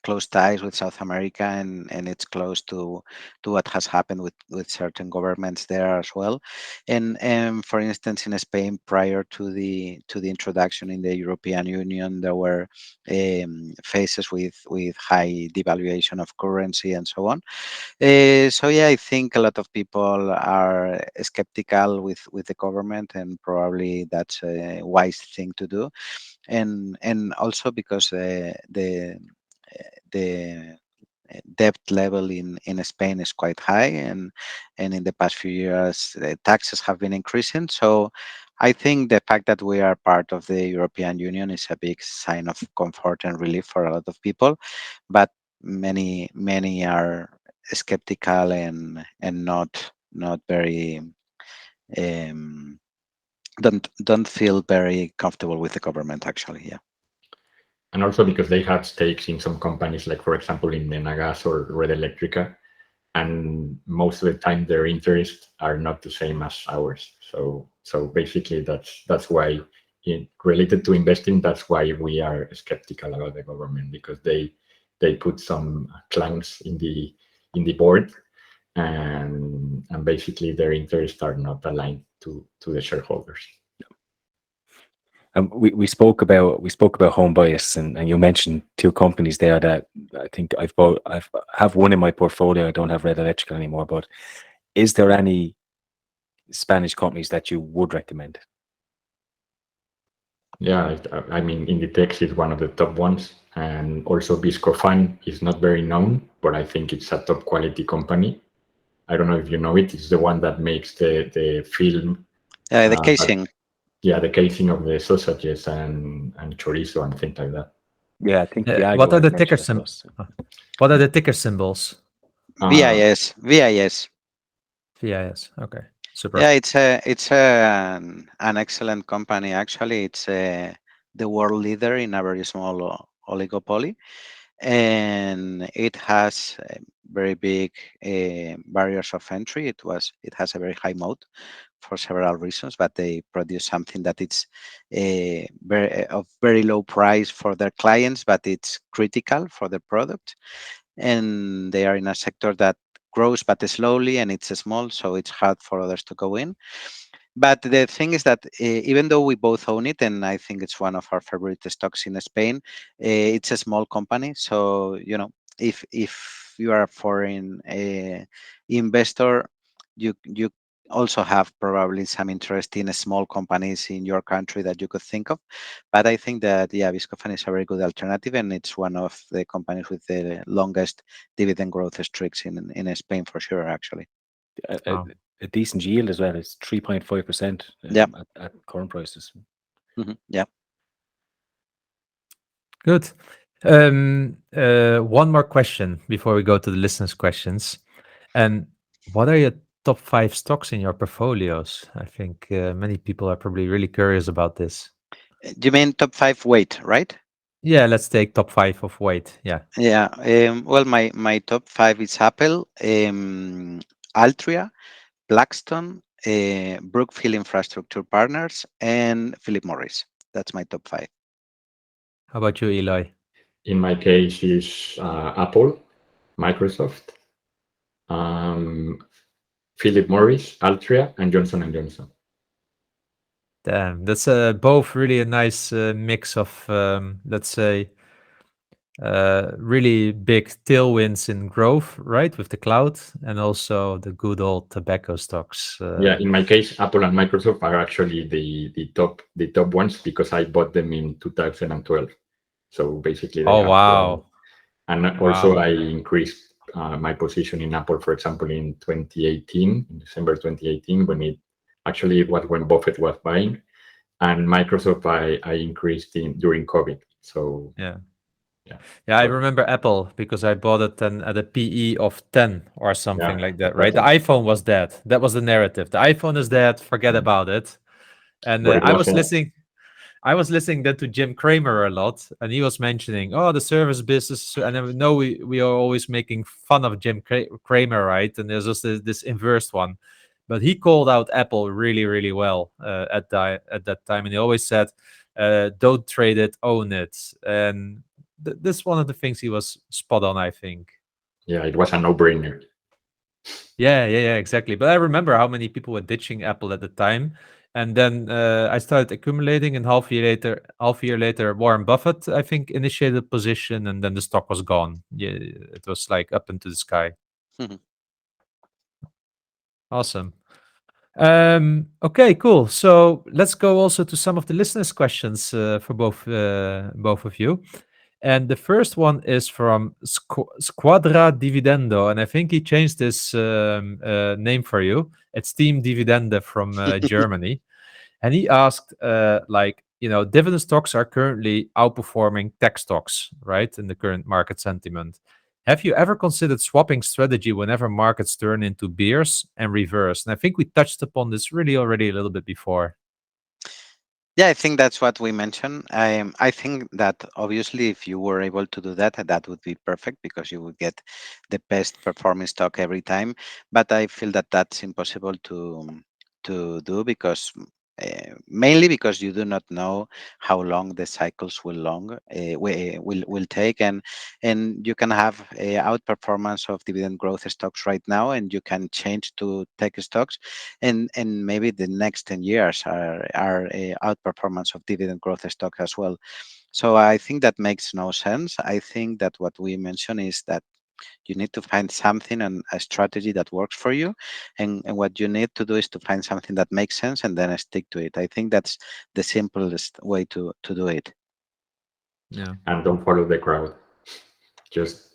close ties with South America, and it's close to what has happened with certain governments there as well. And for instance, in Spain, prior to the introduction in the European Union, there were phases with high devaluation of currency and so on. So yeah, I think a lot of people are skeptical with the government, and probably that's a wise thing to do. And also because the debt level in Spain is quite high, and in the past few years taxes have been increasing. So I think the fact that we are part of the European Union is a big sign of comfort and relief for a lot of people, but many are skeptical and not very don't feel very comfortable with the government, actually. Yeah. And also because they have stakes in some companies, like for example in Nenagas or Red Electrica, and most of the time their interests are not the same as ours. So basically that's why, related to investing, that's why we are skeptical about the government, because they put some clowns in the board, and basically their interests are not aligned to the shareholders. We spoke about home bias, and you mentioned two companies there that I think I have one in my portfolio. I don't have Red Electrical anymore, but is there any Spanish companies that you would recommend? Yeah, I mean, Inditex is one of the top ones, and also Viscofan is not very known, but I think it's a top quality company. I don't know if you know it. It's the one that makes the film. The casing. The casing of the sausages and chorizo and things like that. Yeah, I think what are the ticker symbols? What are the ticker symbols? VIS. VIS. Okay, super. Yeah, it's an excellent company. Actually, it's the world leader in a very small oligopoly, and it has very big barriers of entry. It has a very high moat for several reasons, but they produce something that it's of very low price for their clients, but it's critical for the product. And they are in a sector that grows but slowly, and it's small, so it's hard for others to go in. But the thing is that even though we both own it, and I think it's one of our favorite stocks in Spain, it's a small company. So if you are a foreign investor, you also have probably some interest in small companies in your country that you could think of. But I think that Viscofan is a very good alternative, and it's one of the companies with the longest dividend growth streaks in Spain for sure, actually. Wow. A decent yield as well. It's 3.5% Yeah. at current prices. Yeah. Good. One more question before we go to the listeners' questions. And what are your top 5 stocks in your portfolios? I think many people are probably really curious about this. You mean top 5 weight, right? Yeah, let's take top 5 of weight. Yeah. Yeah. Well, my top 5 is Apple, Altria, Blackstone, Brookfield Infrastructure Partners, and Philip Morris. That's my top 5. How about you, Eloy? In my case, is Apple, Microsoft, Philip Morris, Altria, and Johnson & Johnson. Damn, that's both really a nice mix of, let's say, really big tailwinds in growth, right, with the cloud, and also the good old tobacco stocks. Yeah, in my case, Apple and Microsoft are actually the top ones because I bought them in 2012. So basically, they Oh, have wow. grown. And also, Wow. I increased my position in Apple, for example, in 2018, in December 2018, when it was when Buffett was buying, and Microsoft I increased during COVID. So Yeah. yeah, I but remember Apple because I bought it then at a PE of 10 or something yeah, like that, right? The exactly. iPhone was dead. That was the narrative. The iPhone is dead. Forget about it. And But it I was was listening. I was listening then to Jim Cramer a lot, and he was mentioning, oh, the service business. And I know we are always making fun of Jim Cramer, right? And there's just this inverse one. But he called out Apple really, really well at that time. And he always said, don't trade it, own it. And this is one of the things he was spot on, I think. yeah, it was a no-brainer. Yeah, exactly. But I remember how many people were ditching Apple at the time. And then I started accumulating, and half a year later, Warren Buffett, I think, initiated a position, and then the stock was gone. Yeah, it was like up into the sky. Awesome. Okay, cool. So let's go also to some of the listeners' questions for both of you. And the first one is from Squadra Dividendo, and I think he changed this name for you. It's Team Dividende from Germany. And he asked, dividend stocks are currently outperforming tech stocks, right, in the current market sentiment. Have you ever considered swapping strategy whenever markets turn into bears and reverse? And I think we touched upon this really already a little bit before. Yeah, I think that's what we mentioned. I think that obviously, if you were able to do that, that would be perfect because you would get the best performing stock every time. But I feel that that's impossible to do because mainly because you do not know how long the cycles will take, and you can have a outperformance of dividend growth stocks right now, and you can change to tech stocks, and maybe the next 10 years are a outperformance of dividend growth stock as well. So I think that makes no sense. I think that what we mentioned is that you need to find something and a strategy that works for you, and what you need to do is to find something that makes sense and then stick to it. I think that's the simplest way to do it. Yeah. And don't follow the crowd. Just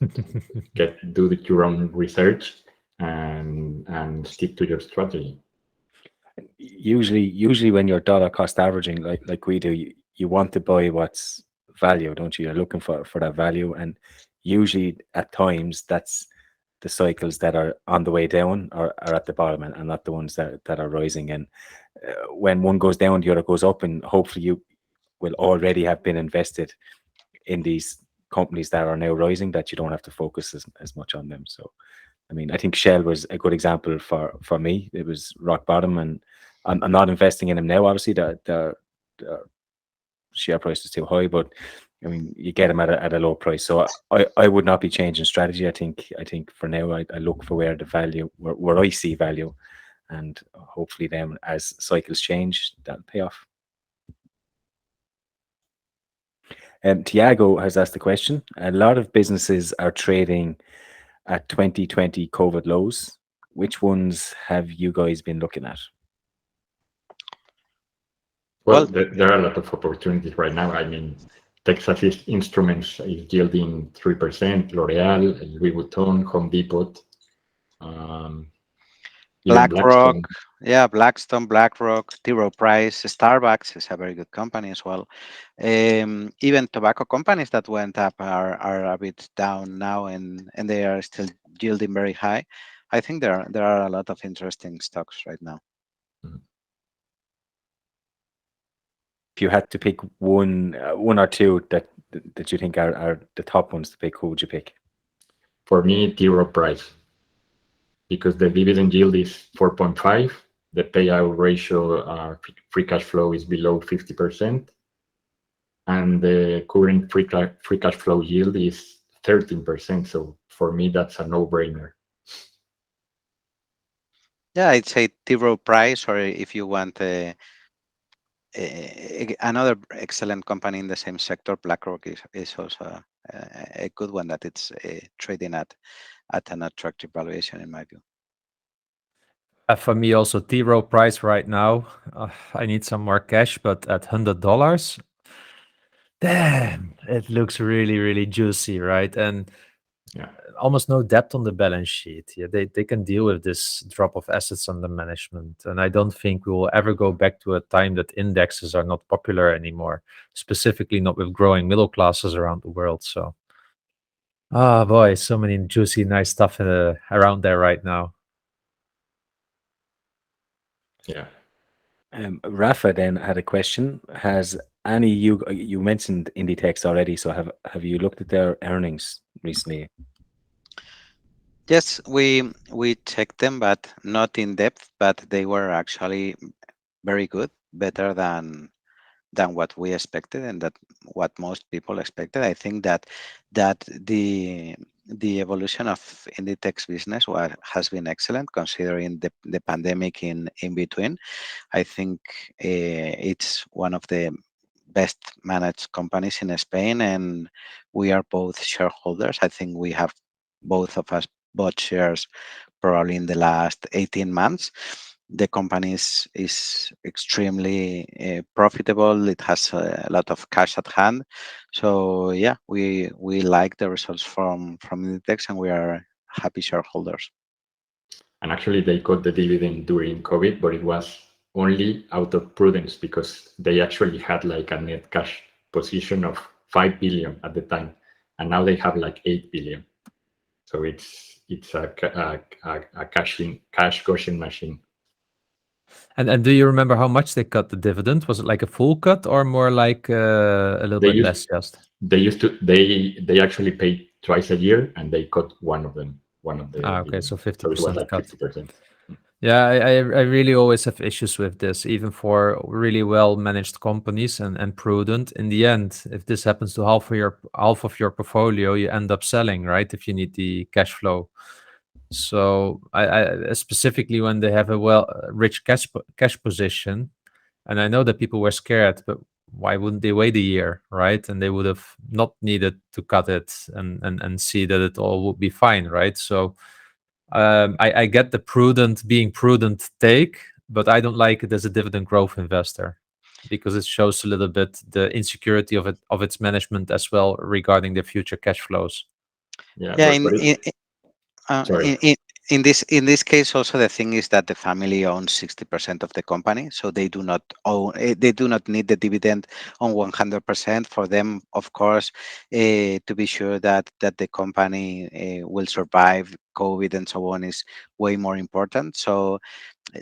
do your own research and stick to your strategy. Usually when you're dollar cost averaging, like we do, you want to buy what's value, don't you? You're looking for that value, and usually at times that's the cycles that are on the way down are at the bottom, and not the ones that are rising. And when one goes down, the other goes up, and hopefully you will already have been invested in these companies that are now rising, that you don't have to focus as much on them. So I mean, I think Shell was a good example for me. It was rock bottom, and I'm not investing in them now. Obviously, the share price is too high, but I mean, you get them at a low price. So I would not be changing strategy. I think for now, I look for where the value, where I see value, and hopefully then as cycles change, that'll pay off. Tiago has asked the question, a lot of businesses are trading at 2020 COVID lows. Which ones have you guys been looking at? Well, there are a lot of opportunities right now. I mean, Texas Instruments is yielding 3%, L'Oreal, Louis Vuitton, Home Depot, BlackRock, Blackstone, BlackRock, T. Rowe Price, Starbucks is a very good company as well. Even tobacco companies that went up are a bit down now, and they are still yielding very high. I think there are a lot of interesting stocks right now. If you had to pick one or two that you think are the top ones to pick, who would you pick? For me, T. Rowe Price, because the dividend yield is 4.5, the payout ratio, free cash flow is below 50%, and the current free cash flow yield is 13%. So for me, that's a no-brainer. Yeah, I'd say T. Rowe Price, or if you want another excellent company in the same sector, BlackRock is also a good one that it's trading at an attractive valuation, in my view. For me, also T. Rowe Price right now. I need some more cash, but at $100, damn, it looks really, really juicy, right? And almost no debt on the balance sheet. Yeah, they can deal with this drop of assets under management. And I don't think we will ever go back to a time that indexes are not popular anymore, specifically not with growing middle classes around the world. So, boy, so many juicy, nice stuff around there right now. Yeah. Rafa then had a question. Has any you mentioned Inditex already? So have you looked at their earnings recently? Yes, we checked them, but not in depth. But they were actually very good, better than what we expected, and that what most people expected. I think that the evolution of Inditex business has been excellent, considering the pandemic in between. I think it's one of the best managed companies in Spain, and we are both shareholders. I think we have both of us bought shares probably in the last 18 months. The company is extremely profitable. It has a lot of cash at hand. So yeah, we like the results from Inditex, and we are happy shareholders. And actually, they got the dividend during COVID, but it was only out of prudence, because they actually had like a net cash position of 5 billion at the time, and now they have like 8 billion. So it's a cash gushing machine. And do you remember how much they cut the dividend? Was it like a full cut or more like a little bit less? Just they actually paid twice a year, and they cut one of them. Okay, so 50% so it was like cut. 50%. Yeah, I really always have issues with this, even for really well managed companies and prudent. In the end, if this happens to half of your portfolio, you end up selling, right? If you need the cash flow. So I specifically when they have a rich cash position, and I know that people were scared, but why wouldn't they wait a year, right? And they would have not needed to cut it and see that it all would be fine, right? So I get the being prudent take, but I don't like it as a dividend growth investor, because it shows a little bit the insecurity of its management as well regarding the future cash flows. In this case, also the thing is that the family owns 60% of the company, so they do not need the dividend on 100%. For them, of course, to be sure that the company will survive COVID and so on is way more important. So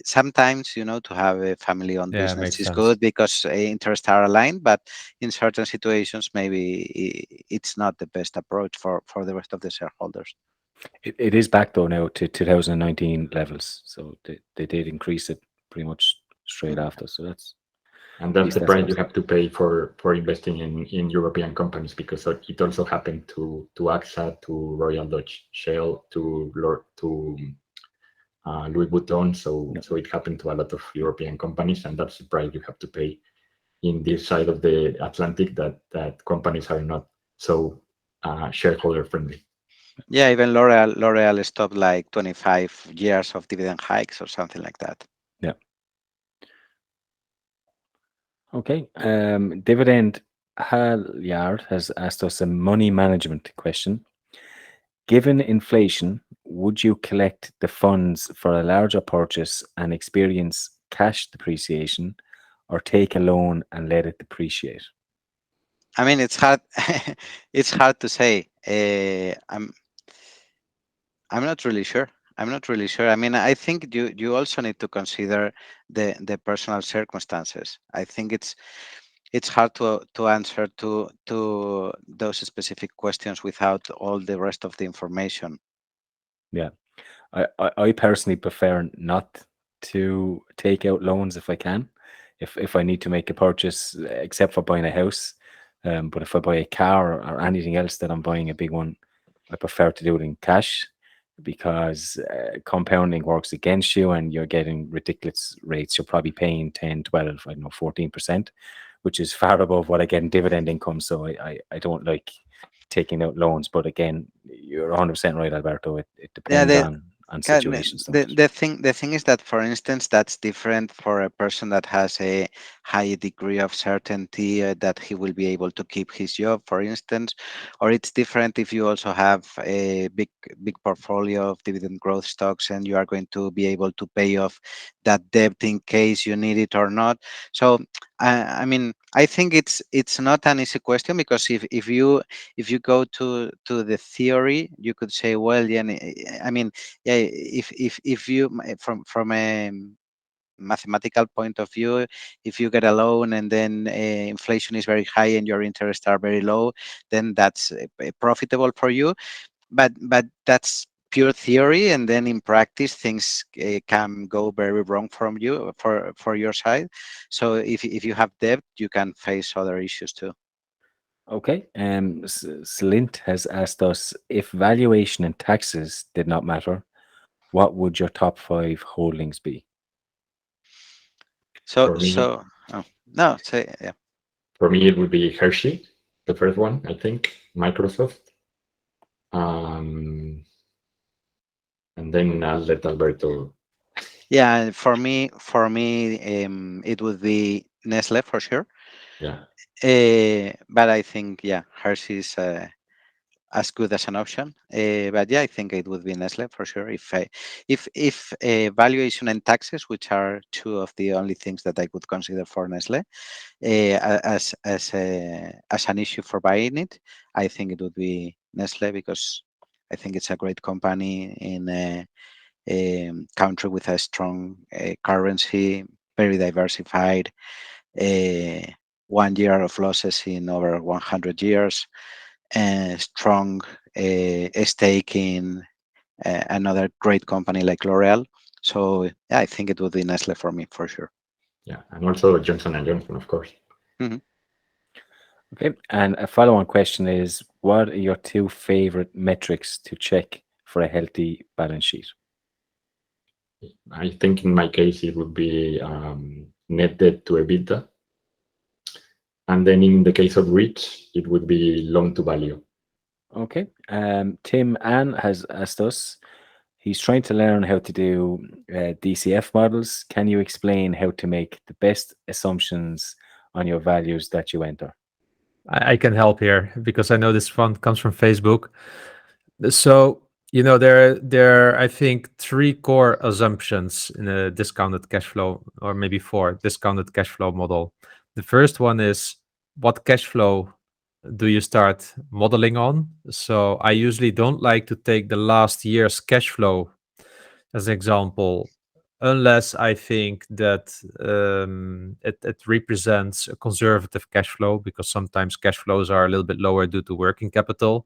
sometimes, to have a family-owned business is good because interests are aligned, but in certain situations, maybe it's not the best approach for the rest of the shareholders. It is back though now to 2019 levels, so they did increase it pretty much straight after. So that's the price you have to pay for investing in European companies, because it also happened to AXA, to Royal Dutch Shell, to Louis Vuitton. So No. so it happened to a lot of European companies, and that's the price you have to pay in this side of the Atlantic, that companies are not so shareholder friendly. Yeah, even L'Oreal stopped like 25 years of dividend hikes or something like that. Yeah. Okay. Dividend Halyard has asked us a money management question. Given inflation, would you collect the funds for a larger purchase and experience cash depreciation, or take a loan and let it depreciate? I mean, it's hard. It's hard to say. I'm not really sure. I'm not really sure. I mean, I think you also need to consider the personal circumstances. I think it's hard to answer to those specific questions without all the rest of the information. Yeah. I personally prefer not to take out loans if I can, if I need to make a purchase, except for buying a house. But if I buy a car or anything else that I'm buying a big one, I prefer to do it in cash, because compounding works against you and you're getting ridiculous rates. You're probably paying 10, 12, I don't know, 14%, which is far above what I get in dividend income. So I don't like taking out loans. But again, you're 100% right, Alberto. It Yeah, depends on situations. the thing is that, for instance, that's different for a person that has a high degree of certainty that he will be able to keep his job, for instance, or it's different if you also have a big portfolio of dividend growth stocks and you are going to be able to pay off that debt in case you need it or not. So I mean, I think it's not an easy question, because if you go to the theory, you could say, well, yeah, I mean, yeah, if you, from a mathematical point of view, if you get a loan and then inflation is very high and your interests are very low, then that's profitable for you. But that's pure theory, and then in practice things can go very wrong from you, for your side. So if you have debt, you can face other issues too. Okay. Slint has asked us, if valuation and taxes did not matter, what would your top 5 holdings be? So For me, oh, no, say, yeah. for me, it would be Hershey, the first one, I think, Microsoft. And then I'll let Alberto. Yeah, for me, it would be Nestle for sure. Yeah. But I think, yeah, Hershey's as good as an option. But yeah, I think it would be Nestle for sure. If valuation and taxes, which are two of the only things that I could consider for Nestle, as an issue for buying it, I think it would be Nestle, because I think it's a great company in a country with a strong currency, very diversified, 1 year of losses in over 100 years, and strong stake in another great company like L'Oreal. So yeah, I think it would be Nestle for me for sure. Yeah, and also Johnson and Johnson, of course. Mm-hmm. Okay. And a follow-on question is, what are your 2 favorite metrics to check for a healthy balance sheet? I think in my case it would be net debt to EBITDA, and then in the case of REITs, it would be loan to value. Okay. Tim Ann has asked us, he's trying to learn how to do DCF models. Can you explain how to make the best assumptions on your values that you enter? I can help here because I know this fund comes from Facebook. So, there are, I think, 3 core assumptions in a discounted cash flow, or maybe 4 discounted cash flow model. The first one is, what cash flow do you start modeling on? So I usually don't like to take the last year's cash flow as an example, unless I think that it represents a conservative cash flow, because sometimes cash flows are a little bit lower due to working capital.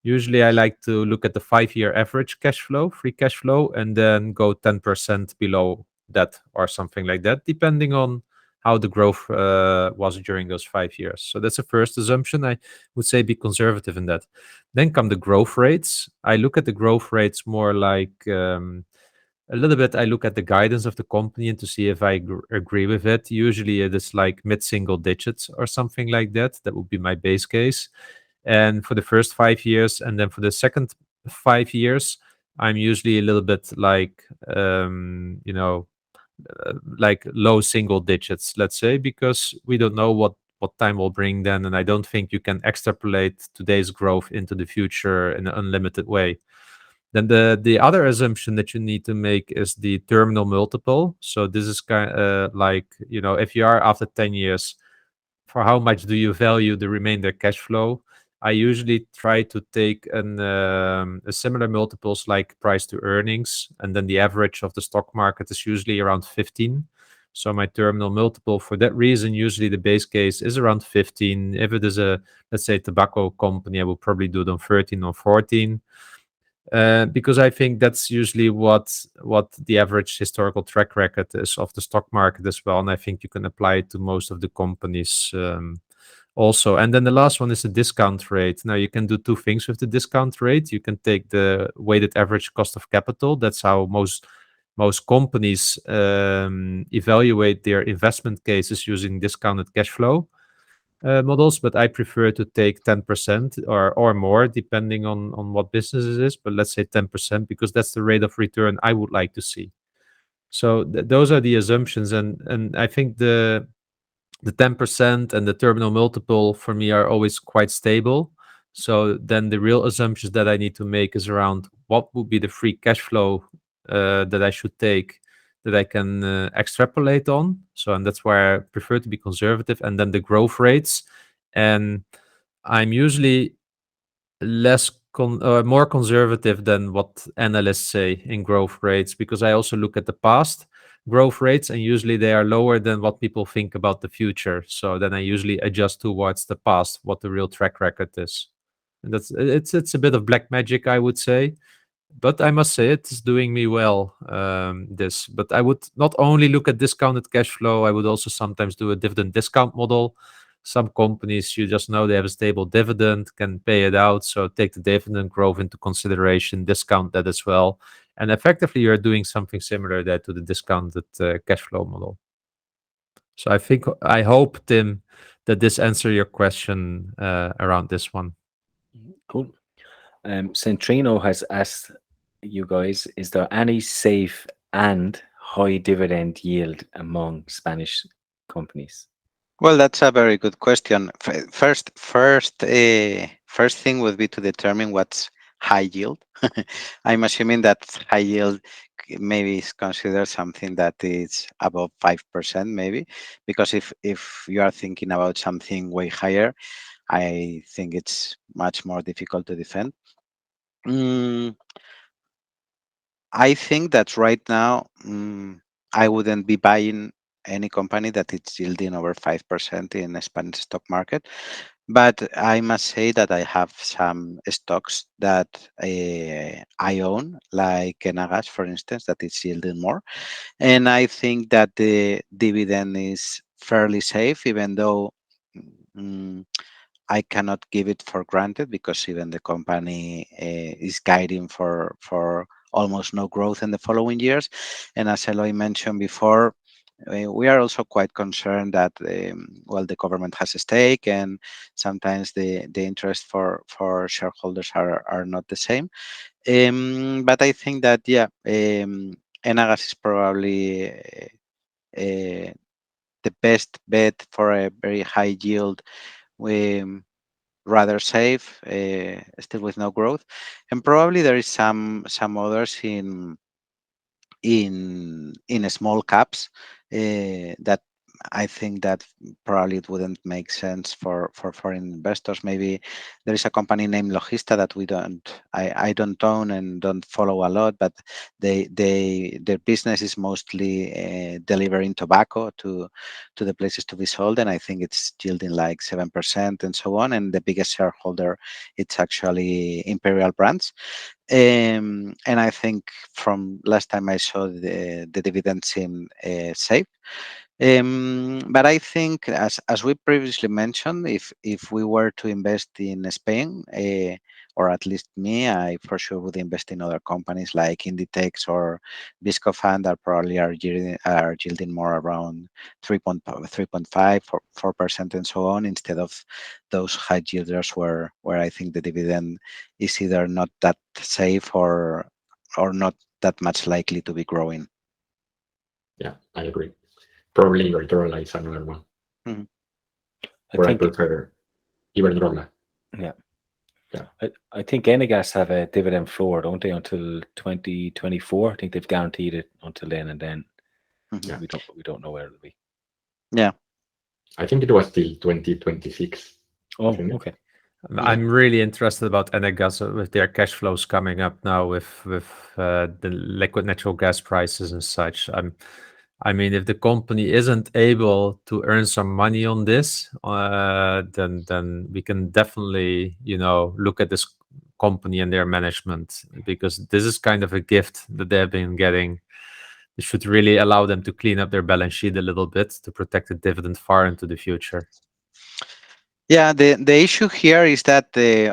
Usually, I like to look at the 5-year average cash flow, free cash flow, and then go 10% below that or something like that, depending on how the growth was during those 5 years. So that's the first assumption. I would say be conservative in that. Then come the growth rates. I look at the growth rates more like a little bit I look at the guidance of the company and to see if I agree with it. Usually it is like mid-single digits or something like that. That would be my base case. And for the first 5 years, and then for the second 5 years, I'm usually a little bit like, like low single digits, let's say, because we don't know what time will bring then, and I don't think you can extrapolate today's growth into the future in an unlimited way. Then the other assumption that you need to make is the terminal multiple. So this is kind like, if you are after 10 years, for how much do you value the remainder cash flow? I usually try to take a similar multiples like price to earnings, and then the average of the stock market is usually around 15. So my terminal multiple, for that reason, usually the base case is around 15. If it is a, let's say, tobacco company, I will probably do it on 13 or 14. Because I think that's usually what the average historical track record is of the stock market as well, and I think you can apply it to most of the companies also. And then the last one is the discount rate. Now you can do two things with the discount rate. You can take the weighted average cost of capital. That's how most companies evaluate their investment cases using discounted cash flow models, but I prefer to take 10% or more, depending on what business it is. But let's say 10% because that's the rate of return I would like to see. So those are the assumptions, and I think the 10% and the terminal multiple for me are always quite stable. So then the real assumptions that I need to make is around what would be the free cash flow that I should take that I can extrapolate on. So, and that's why I prefer to be conservative. And then the growth rates. And I'm usually more conservative than what analysts say in growth rates, because I also look at the past growth rates, and usually they are lower than what people think about the future. So then I usually adjust towards the past, what the real track record is. And it's a bit of black magic, I would say, but I must say it's doing me well. But I would not only look at discounted cash flow, I would also sometimes do a dividend discount model. Some companies, you just know they have a stable dividend, can pay it out, so take the dividend growth into consideration, discount that as well, and effectively you're doing something similar there to the discounted cash flow model. So I hope, Tim, that this answer your question around this one. Cool. Centrino has asked you guys, is there any safe and high dividend yield among Spanish companies? Well, that's a very good question. First thing would be to determine what's high yield. I'm assuming that high yield maybe is considered something that is above 5%, maybe, because if you are thinking about something way higher, I think it's much more difficult to defend. I think that right now I wouldn't be buying any company that it's yielding over 5% in the Spanish stock market. But I must say that I have some stocks that I own, like Enagas, for instance, that is yielding more. And I think that the dividend is fairly safe, even though I cannot give it for granted, because even the company is guiding for almost no growth in the following years. And as Eloy mentioned before, we are also quite concerned that the government has a stake, and sometimes the interest for shareholders are not the same. But I think that Enagas is probably the best bet for a very high yield. Rather safe, still with no growth, and probably there is some others in small caps that I think that probably it wouldn't make sense for foreign investors. Maybe there is a company named Logista that I don't own and don't follow a lot, but their business is mostly delivering tobacco to the places to be sold, and I think it's yielding like 7% and so on. And the biggest shareholder, it's actually Imperial Brands. And I think from last time I saw the dividend seemed safe. But I think, as we previously mentioned, if we were to invest in Spain, or at least me, I for sure would invest in other companies like Inditex or Viscofan that probably are yielding more around 3.5, 4%, and so on, instead of those high yielders where I think the dividend is either not that safe or not that much likely to be growing. Yeah, I agree. Probably Iberdrola is another one. Mhm. I Where I think, prefer Iberdrola. yeah. Yeah. I think Enegas have a dividend floor, don't they, until 2024? I think they've guaranteed it until then, and then Mhm. we don't know where it'll be. Yeah. I think it was till 2026. Oh, isn't it? okay. I'm really interested about Enegas with their cash flows coming up now with the liquid natural gas prices and such. I mean, if the company isn't able to earn some money on this, then we can definitely, look at this company and their management, because this is kind of a gift that they've been getting. It should really allow them to clean up their balance sheet a little bit to protect the dividend far into the future. Yeah, the issue here is that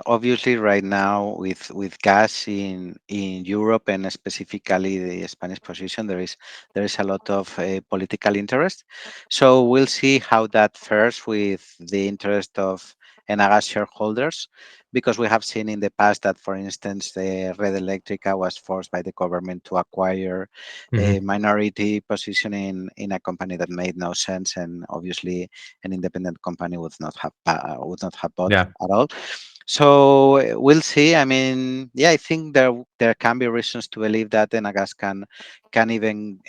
obviously right now with gas in Europe and specifically the Spanish position, there is a lot of political interest. So we'll see how that fares with the interest of Enagas shareholders, because we have seen in the past that, for instance, the Red Eléctrica was forced by the government to acquire a minority position in a company that made no sense, and obviously an independent company would not have bought Yeah. at all. So we'll see. I mean, yeah, I think there can be reasons to believe that Enagas can even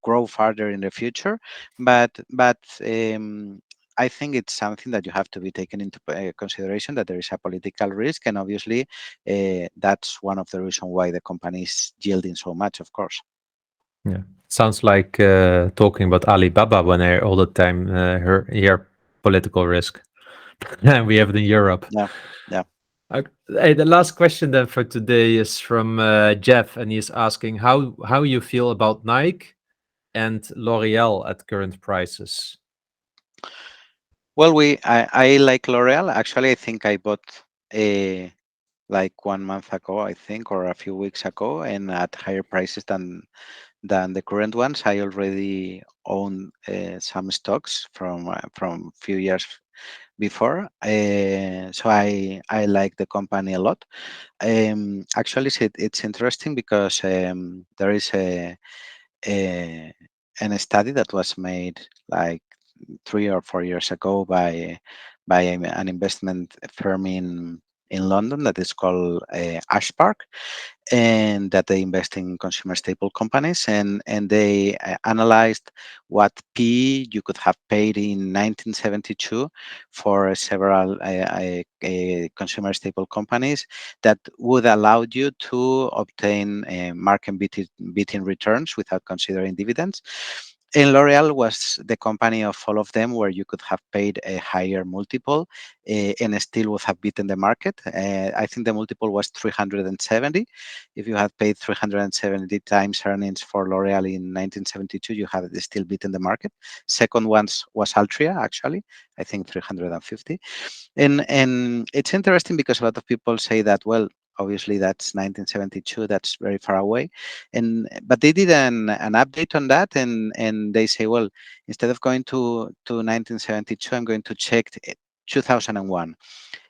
grow further in the future, but I think it's something that you have to be taken into consideration, that there is a political risk, and obviously that's one of the reasons why the company is yielding so much, of course. Yeah, sounds like talking about Alibaba when I all the time hear political risk. And we have it in Europe. Yeah, yeah. Hey, the last question then for today is from Jeff, and he's asking how you feel about Nike and L'Oreal at current prices. Well, I like L'Oreal. Actually, I think I bought a like 1 month ago, I think, or a few weeks ago, and at higher prices than the current ones. I already own some stocks from few years before, so I like the company a lot. Actually, it's interesting because there is a study that was made like 3 or 4 years ago by an investment firm in London that is called Ashpark, and that they invest in consumer staple companies, and they analyzed what P you could have paid in 1972 for several consumer staple companies that would allow you to obtain market beating returns without considering dividends. And L'Oreal was the company of all of them where you could have paid a higher multiple and still would have beaten the market. I think the multiple was 370. If you had paid 370 times earnings for L'Oreal in 1972, you have still beaten the market. Second one was Altria, actually, I think 350. And it's interesting because a lot of people say that, well, obviously that's 1972, that's very far away, but they did an update on that, and they say, well, instead of going to 1972, I'm going to check 2001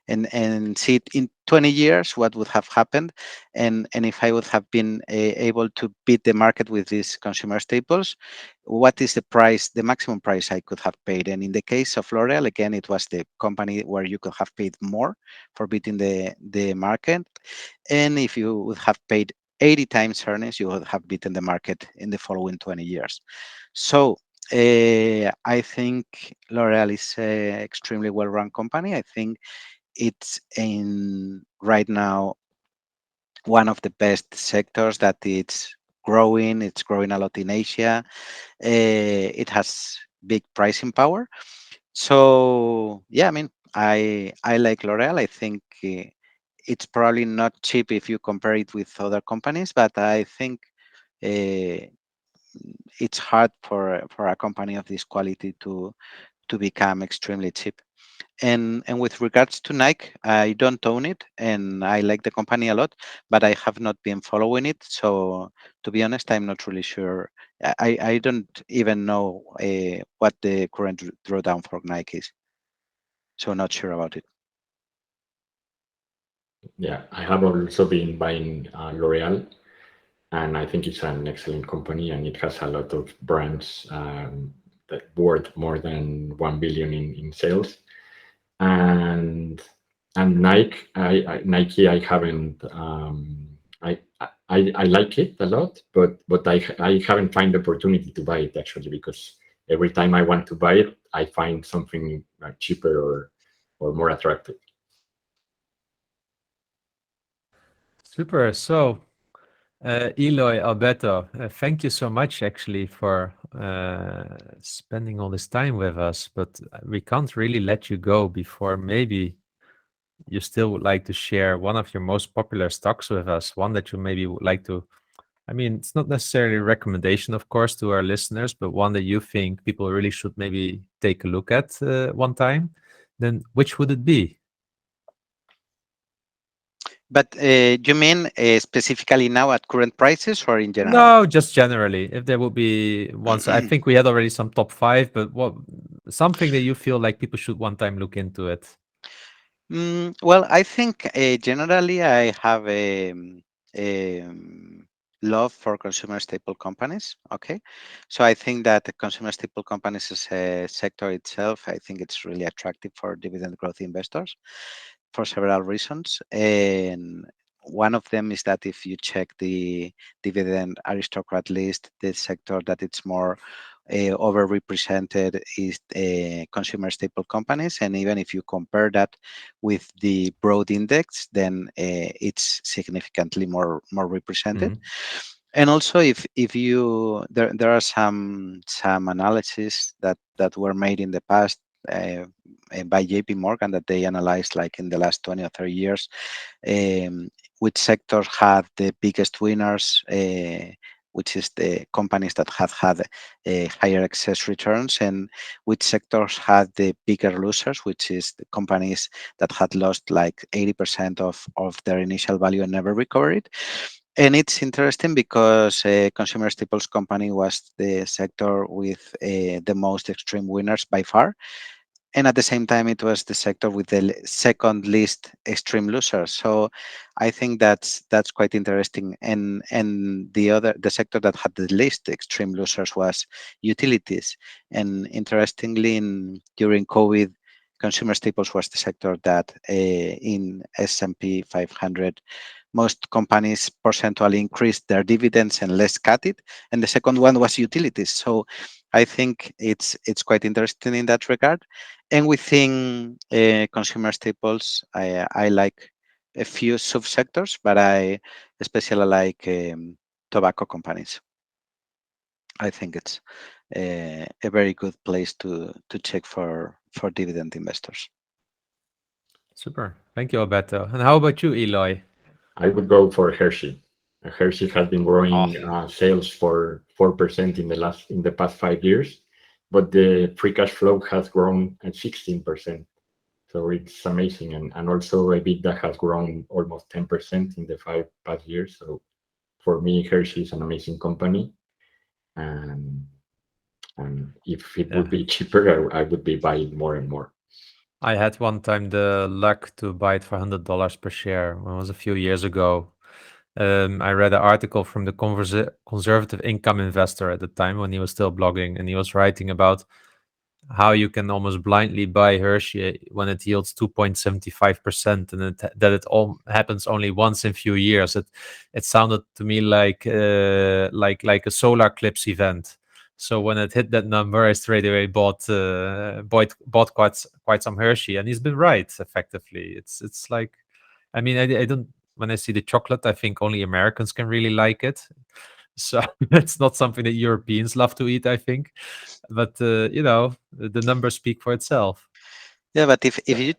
and see in 20 years what would have happened, and if I would have been able to beat the market with these consumer staples, what is the price, the maximum price I could have paid. And in the case of L'Oreal, again, it was the company where you could have paid more for beating the market, and if you would have paid 80 times earnings, you would have beaten the market in the following 20 years. So I think L'Oreal is an extremely well-run company. I think it's in right now one of the best sectors that it's growing. It's growing a lot in Asia. It has big pricing power. So yeah, I mean, I like L'Oreal. I think it's probably not cheap if you compare it with other companies, but I think it's hard for a company of this quality to become extremely cheap. And with regards to Nike, I don't own it, and I like the company a lot, but I have not been following it. So to be honest, I'm not really sure. I don't even know what the current drawdown for Nike is. So not sure about it. Yeah, I have also been buying L'Oreal, and I think it's an excellent company, and it has a lot of brands that worth more than 1 billion in sales. And Nike, Nike, I haven't. I like it a lot, but I haven't found the opportunity to buy it actually, because every time I want to buy it, I find something cheaper or more attractive. Super. So, Eloy, Alberto, thank you so much actually for spending all this time with us. But we can't really let you go before maybe you still would like to share one of your most popular stocks with us, one that you maybe would like to. I mean, it's not necessarily a recommendation, of course, to our listeners, but one that you think people really should maybe take a look at one time. Then which would it be? But you mean specifically now at current prices or in general? No, just generally. If there would be ones, I think we had already some top 5, but what something that you feel like people should one time look into it. Well, I think generally I have a love for consumer staple companies. Okay, so I think that the consumer staple companies as a sector itself, I think it's really attractive for dividend growth investors for several reasons. And one of them is that if you check the dividend aristocrat list, the sector that it's more overrepresented is consumer staple companies. And even if you compare that with the broad index, then it's significantly more represented. And also, if you there are some analysis that were made in the past by JP Morgan that they analyzed like in the last 20 or 30 years, which sectors had the biggest winners, which is the companies that have had higher excess returns, and which sectors had the bigger losers, which is the companies that had lost like 80% of their initial value and never recovered. And it's interesting because consumer staples company was the sector with the most extreme winners by far. And at the same time, it was the sector with the second least extreme losers. So I think that's quite interesting. And the sector that had the least extreme losers was utilities. And interestingly, during COVID, consumer staples was the sector that in S&P 500 most companies percentually increased their dividends and less cut it. And the second one was utilities. So I think it's quite interesting in that regard. And within consumer staples, I like a few subsectors, but I especially like tobacco companies. I think it's a very good place to check for dividend investors. Super. Thank you, Alberto. And how about you, Eloy? I would go for Hershey. Hershey has been growing sales for 4% in the past 5 years, but the free cash flow has grown at 16%. So it's amazing, and also EBITDA has grown almost 10% in the past 5 years. So for me, Hershey is an amazing company, and if it would be cheaper, I would be buying more and more. I had one time the luck to buy it for $100 per share. When it was a few years ago. I read an article from the conservative income investor at the time when he was still blogging, and he was writing about how you can almost blindly buy Hershey when it yields 2.75%, and that it all happens only once in few years. It sounded to me like a solar eclipse event. So when it hit that number, I straight away bought quite some Hershey, and he's been right. Effectively, it's like, I mean, I don't. When I see the chocolate, I think only Americans can really like it. So it's not something that Europeans love to eat, I think. But the numbers speak for itself. Yeah, but if you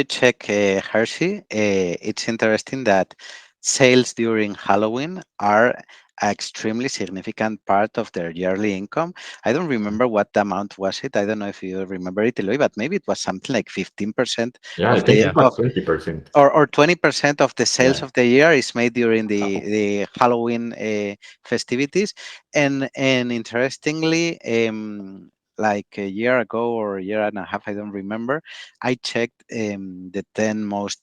check Hershey, it's interesting that sales during Halloween are an extremely significant part of their yearly income. I don't remember what the amount was it. I don't know if you remember it, Eloy, but maybe it was something like 15% Yeah, I of think the it was 20%. or 20% of the sales Yeah. of the year is made during the Halloween festivities. And interestingly, like a year ago or a year and a half, I don't remember, I checked the 10 most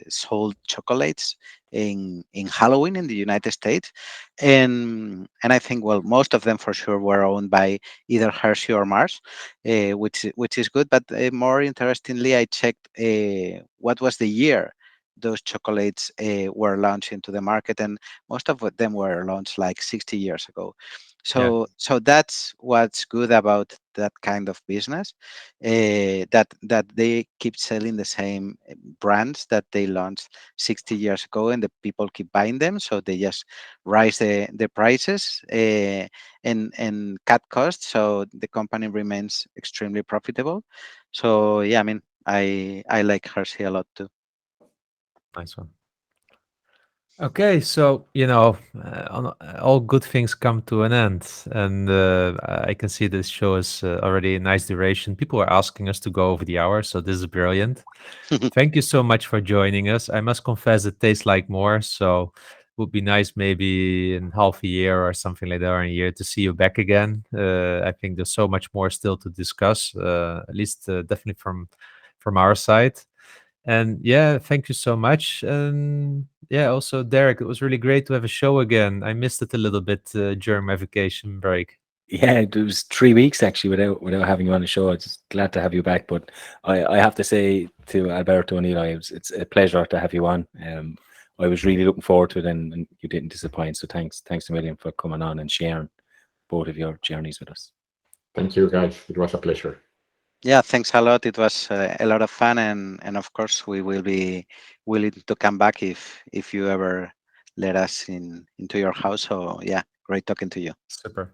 sold chocolates in Halloween in the United States, and I think, well, most of them for sure were owned by either Hershey or Mars, which is good. But more interestingly, I checked what was the year those chocolates were launched into the market, and most of them were launched like 60 years ago. Yeah. So that's what's good about that kind of business, that they keep selling the same brands that they launched 60 years ago, and the people keep buying them. So they just rise the prices and cut costs, so the company remains extremely profitable. So yeah, I mean, I like Hershey a lot too. Nice one. Okay, so all good things come to an end, and I can see this show is already a nice duration. People are asking us to go over the hour, so this is brilliant. Thank you so much for joining us. I must confess it tastes like more, so it would be nice maybe in half a year or something like that, or in a year to see you back again. I think there's so much more still to discuss, at least definitely from our side. And yeah, thank you so much. And yeah, also Derek, it was really great to have a show again. I missed it a little bit during my vacation break. Yeah, it was 3 weeks actually without having you on the show. I'm just glad to have you back. But I have to say to Alberto and Eli, it's a pleasure to have you on. I was really looking forward to it, and you didn't disappoint. So thanks a million for coming on and sharing both of your journeys with us. Thank you, guys. It was a pleasure. Yeah, thanks a lot. It was a lot of fun, and of course we will be willing to come back if you ever let us into your house. So yeah, great talking to you. Super.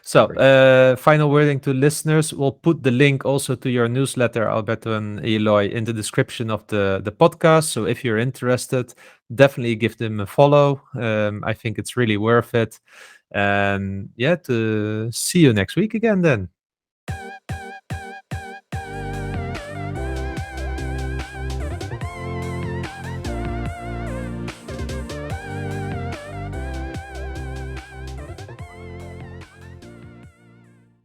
So, Great. final wording to listeners. We'll put the link also to your newsletter, Alberto and Eloy, in the description of the podcast. So if you're interested, definitely give them a follow. I think it's really worth it. And yeah, to see you next week again then.